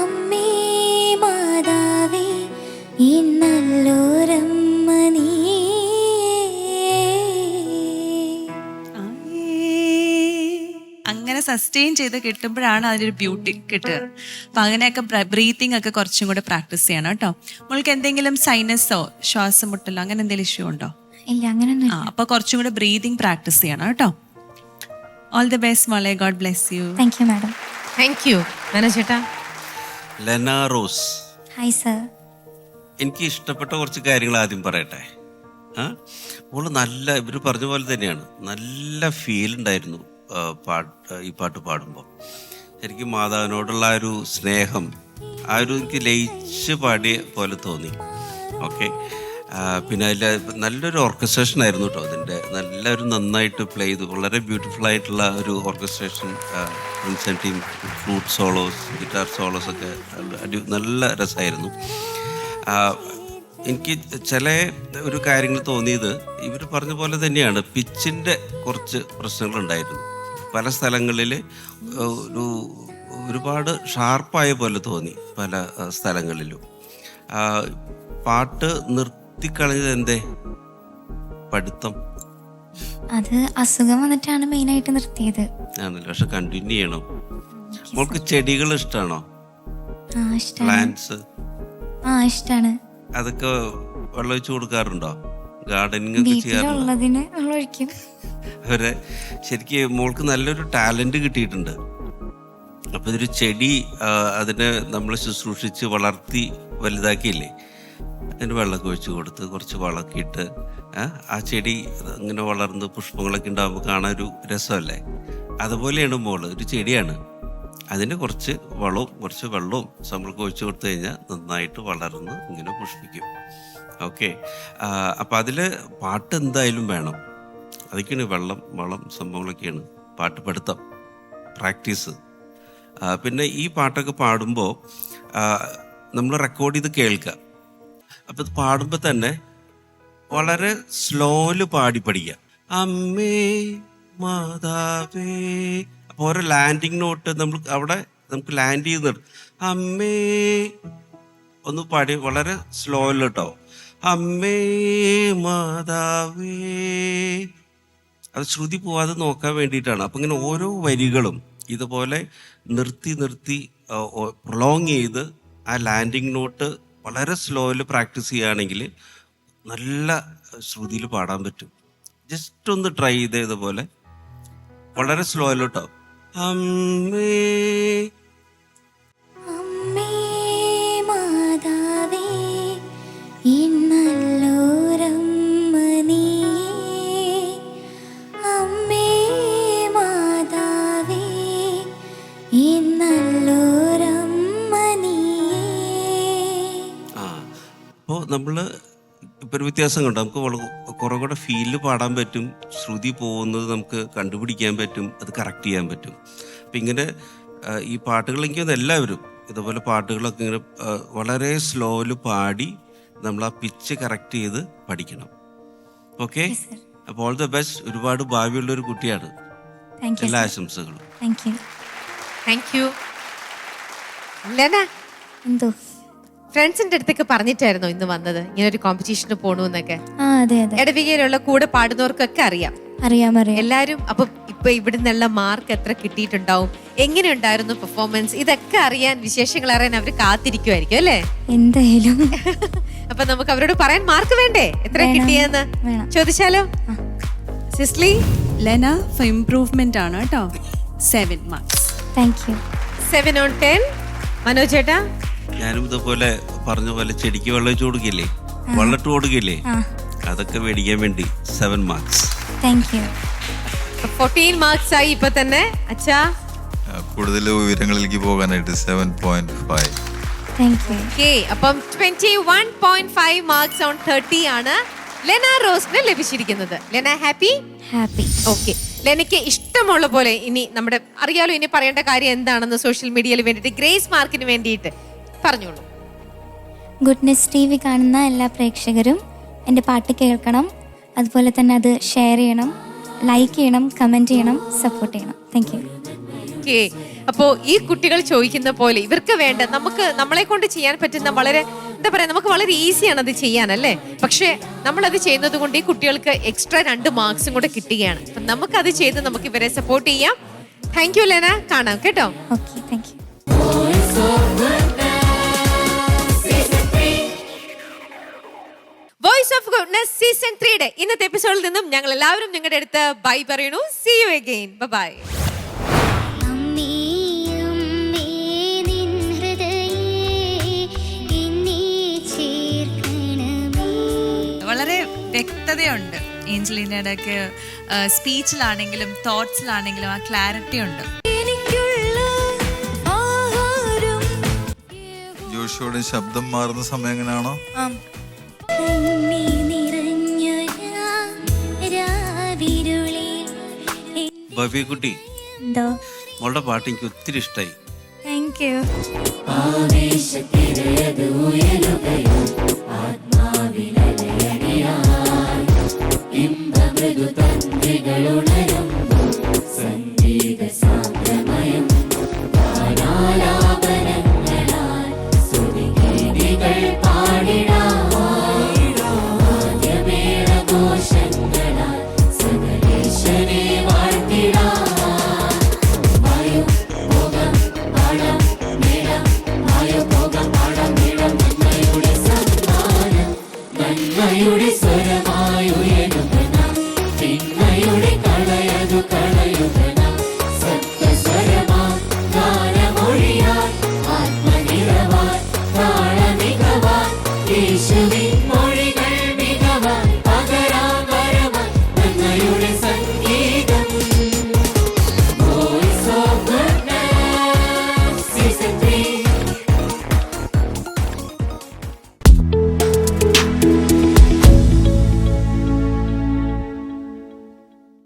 അമ്മേ മാതാവേ ഈ നല്ലോരമ്മ നീയേ. അങ്ങനെ സസ്റ്റെയിൻ ചെയ്ത് കിട്ടുമ്പോഴാണ് അതിനൊരു ബ്യൂട്ടി കിട്ടുക. അപ്പം അങ്ങനെയൊക്കെ ബ്രീത്തിങ് ഒക്കെ കുറച്ചും കൂടെ പ്രാക്ടീസ് ചെയ്യണം കേട്ടോ. നമ്മൾക്ക് എന്തെങ്കിലും സൈനസോ ശ്വാസം മുട്ടലോ അങ്ങനെ എന്തെങ്കിലും ഇഷ്യൂ ഉണ്ടോ? ഇല്ല, അങ്ങനെയൊന്നും. അപ്പോൾ കുറച്ചും കൂടെ ബ്രീതിങ് പ്രാക്ടീസ് ചെയ്യണം കേട്ടോ. ഓൾ ദി ബെസ്റ്റ് മോളെ. God bless U. Thank you madam. Thank you ചേട്ടാ. ലെന റോസ്. Hi sir. എനിക്ക് ഇഷ്ടപ്പെട്ട കുറച്ച് കാര്യങ്ങൾ ആദ്യം പറയട്ടെ. മോള് നല്ല, ഇവർ പറഞ്ഞ പോലെ തന്നെയാണ്, നല്ല ഫീൽ ഉണ്ടായിരുന്നു ഈ പാട്ട് പാടുമ്പോൾ. ശരിക്കും മാതാവിനോടുള്ള ആ ഒരു സ്നേഹം, ആ ഒരു എനിക്ക് ലയിച്ച് പാടിയ പോലെ തോന്നി. ഓക്കെ. പിന്നെ അതിൽ നല്ലൊരു ഓർക്കസ്ട്രേഷൻ ആയിരുന്നു കേട്ടോ. അതിൻ്റെ നല്ലൊരു നന്നായിട്ട് പ്ലേ ചെയ്തു, വളരെ ബ്യൂട്ടിഫുൾ ആയിട്ടുള്ള ഒരു orchestration. Team flute Saulos, guitar Saulos ഒക്കെ നല്ല രസമായിരുന്നു. എനിക്ക് ചില ഒരു കാര്യങ്ങൾ തോന്നിയത് ഇവർ പറഞ്ഞ പോലെ തന്നെയാണ്, പിച്ചിൻ്റെ കുറച്ച് പ്രശ്നങ്ങളുണ്ടായിരുന്നു. പല സ്ഥലങ്ങളിൽ ഒരുപാട് ഷാർപ്പായ പോലെ തോന്നി പല സ്ഥലങ്ങളിലും. പാട്ട് നിർത്തിക്കളഞ്ഞത് എന്തേ? പഠിത്തം? അത് അസുഖം വന്നിട്ടാണ് മെയിനായിട്ട് നിർത്തിയത്. ആണല്ലോ. പക്ഷെ കണ്ടിന്യൂ ചെയ്യണം. മോൾക്ക് ചെടികൾ ഇഷ്ടമാണോ? പ്ലാന്റ്സ്? ആ ഇഷ്ടാണ്. അതൊക്കെ വെള്ളം ഒഴിച്ചു കൊടുക്കാറുണ്ടോ? ഗാർഡനിങ് ഒക്കെ ചെയ്യാറുണ്ടോ? വീട്ടിലുള്ളതിന് ഒഴിക്കും. അവരെ ശരിക്കും മോൾക്ക് നല്ലൊരു ടാലന്റ് കിട്ടിയിട്ടുണ്ട്. അപ്പൊ ഇതൊരു ചെടി അതിനെ നമ്മൾ ശുശ്രൂഷിച്ച് വളർത്തി വലുതാക്കിയില്ലേ, അതിന് വെള്ളമൊക്കെ ഒഴിച്ചു കൊടുത്ത് കുറച്ച് വളമൊക്കെ ഇട്ട് ആ ചെടി ഇങ്ങനെ വളർന്ന് പുഷ്പങ്ങളൊക്കെ ഉണ്ടാകുമ്പോൾ കാണാൻ ഒരു രസമല്ലേ? അതുപോലെയാണ് മോള്, ഒരു ചെടിയാണ്. അതിന് കുറച്ച് വളവും കുറച്ച് വെള്ളവും നമ്മൾക്ക് ഒഴിച്ചു കൊടുത്തു കഴിഞ്ഞാൽ നന്നായിട്ട് വളർന്ന് ഇങ്ങനെ പുഷ്പിക്കും. ഓക്കെ, അപ്പം അതിൽ പാട്ട് എന്തായാലും വേണം. അതൊക്കെയാണ് വെള്ളം, വളം, സംഭവങ്ങളൊക്കെയാണ് പാട്ട് പഠിത്തം, പ്രാക്ടീസ്. പിന്നെ ഈ പാട്ടൊക്കെ പാടുമ്പോൾ നമ്മൾ റെക്കോർഡ് ചെയ്ത് കേൾക്കുക. അപ്പം ഇത് പാടുമ്പോൾ തന്നെ വളരെ സ്ലോയില് പാടി പഠിക്കുക. അമ്മേ മാതാവേ, അപ്പോൾ ഓരോ ലാൻഡിങ് നോട്ട് നമ്മൾ അവിടെ നമുക്ക് ലാൻഡ് ചെയ്ത് അമ്മേ ഒന്ന് പാടി വളരെ സ്ലോയിൽ കേട്ടോ. അമ്മേ മാതാവേ, അത് ശ്രുതി പോവാതെ നോക്കാൻ വേണ്ടിയിട്ടാണ്. അപ്പം ഇങ്ങനെ ഓരോ വരികളും ഇതുപോലെ നിർത്തി നിർത്തി പ്രൊലോങ് ചെയ്ത് ആ ലാൻഡിങ് നോട്ട് വളരെ സ്ലോയിൽ പ്രാക്ടീസ് ചെയ്യുകയാണെങ്കിൽ നല്ല ശ്രുതിയിൽ പാടാൻ പറ്റും. ജസ്റ്റ് ഒന്ന് ട്രൈ ചെയ്ത് ഇതുപോലെ വളരെ സ്ലോയിൽ കേട്ടോ. അമ്മേ മാതാവേ ഇന്നല്ലോരമ്മ നീയേ, അമ്മേ മാതാവേ ഇന്നല്ലോരമ്മ നീയേ. അപ്പോൾ നമ്മൾ ഇപ്പോൾ ഒരു വ്യത്യാസം കണ്ടോ, നമുക്ക് കുറെ കൂടെ ഫീലിൽ പാടാൻ പറ്റും, ശ്രുതി പോകുന്നത് നമുക്ക് കണ്ടുപിടിക്കാൻ പറ്റും, അത് കറക്റ്റ് ചെയ്യാൻ പറ്റും. അപ്പം ഇങ്ങനെ ഈ പാട്ടുകളെങ്കിൽ എല്ലാവരും ഇതുപോലെ പാട്ടുകളൊക്കെ ഇങ്ങനെ വളരെ സ്ലോയിൽ പാടി നമ്മൾ ആ പിച്ച് കറക്റ്റ് ചെയ്ത് പഠിക്കണം. ഓക്കെ, അപ്പോൾ ഓൾ ദ ബെസ്റ്റ്. ഒരുപാട് ഭാവിയുള്ളൊരു കുട്ടിയാണ്. എല്ലാ ആശംസകളും. Thank you. ലെന, എന്തോ ഫ്രണ്ട്സിന്റെ അടുത്തൊക്കെ പറഞ്ഞിട്ടായിരുന്നോ ഇന്ന് വന്നത് ഇങ്ങനെ ഒരു കോമ്പറ്റീഷന് പോണെന്നൊക്കെ? അതെ അതെ. ഇടവികയിലുള്ള കൂടെ പാടുന്നവർക്കൊക്കെ അറിയാം. എല്ലാരും അപ്പൊ ഇപ്പൊ ഇവിടുന്നുള്ള മാർക്ക് എത്ര കിട്ടിയിട്ടുണ്ടാവും, എങ്ങനെ ഉണ്ടായിരുന്നു പെർഫോമൻസ്, ഇതൊക്കെ അറിയാൻ, വിശേഷങ്ങൾ അറിയാൻ അവർ കാത്തിരിക്കുമായിരിക്കും അല്ലേ? എന്തായാലും അപ്പൊ നമുക്ക് അവരോട് പറയാൻ മാർക്ക് വേണ്ടേ, എത്ര കിട്ടിയെന്ന് ചോദിച്ചാലോ? സിസ്ലി, ലെന ഫോർ ഇംപ്രൂവ്മെന്റ് ആണ് കേട്ടോ. 7 marks. Thank you. 7 on 10. Manoj ചേട്ടാ? ഞാനും ഇതുപോലെ പറഞ്ഞ പോലെ ചെടിക്ക് വെള്ളം ഒഴിച്ചു കൊടുക്കില്ലേ, വെള്ളട്ട് കൊടുക്കില്ലേ, അതൊക്കെ മേടിക്കാൻ വേണ്ടി 7 marks. Thank you. 14 marks ആയി ഇപ്പൊ തന്നെ. അച്ഛാ? കൂടുതൽ ഉയരങ്ങളിലേക്ക് പോകാനായിട്ട് 7.5. Thank you. ഓക്കേ, അപ്പം 21.5 marks on 30 ആണ് ലെന റോസിന് ലഭിച്ചിരിക്കുന്നത്. ലെന ഹാപ്പി? ഹാപ്പി. ഓക്കെ, ലെനയ്ക്ക് ഇഷ്ടമുള്ള പോലെ ഇനി നമ്മുടെ അറിയാലോ ഇനി പറയേണ്ട കാര്യം എന്താണെന്ന് സോഷ്യൽ മീഡിയയിൽ വേണ്ടിയിട്ട് ഗ്രേസ് മാർക്കിന് വേണ്ടിയിട്ട് പറഞ്ഞോളൂ. ഗുഡ്നെസ് TV കാണുന്ന എല്ലാ പ്രേക്ഷകരും എൻ്റെ പാട്ട് കേൾക്കണം, അതുപോലെ തന്നെ അത് ഷെയർ ചെയ്യണം, ലൈക്ക് ചെയ്യണം, കമൻറ്റ് ചെയ്യണം, സപ്പോർട്ട് ചെയ്യണം. Thank you. ഓക്കെ, അപ്പോൾ ഈ കുട്ടികൾ ചോദിക്കുന്ന പോലെ ഇവർക്ക് വേണ്ട നമുക്ക് നമ്മളെ കൊണ്ട് ചെയ്യാൻ പറ്റുന്ന വളരെ എന്താ പറയാ, നമുക്ക് വളരെ ഈസിയാണ് അത് ചെയ്യാനല്ലേ. പക്ഷെ നമ്മളത് ചെയ്യുന്നത് കൊണ്ട് ഈ കുട്ടികൾക്ക് എക്സ്ട്രാ 2 marks കൂടെ കിട്ടുകയാണ്. അപ്പം നമുക്കത് ചെയ്ത് നമുക്ക് ഇവരെ സപ്പോർട്ട് ചെയ്യാം. താങ്ക് യു ലെന, കാണാം കേട്ടോ. Okay, thank you. Voice of goodness season 3 ഇന്നത്തെ എപ്പിസോഡിൽ നിന്നും ഞങ്ങൾ എല്ലാവരും നിങ്ങളുടെ അടുത്ത് ബൈ പറയുന്നു. See you again. ബൈ. വളരെ വ്യക്തതയുണ്ട് ഏഞ്ചലിനയുടെ ഒക്കെ സ്പീച്ചിലാണെങ്കിലും തോട്ട്സിലാണെങ്കിലും ആ ക്ലാരിറ്റി ഉണ്ട്. ജോഷിയുടെ ശബ്ദം മാറുന്ന സമയം എങ്ങനെയാണോ? ഭവ്യക്കുട്ടി, മോളുടെ പാട്ട് എനിക്ക് ഒത്തിരി ഇഷ്ടമായി. Thank you.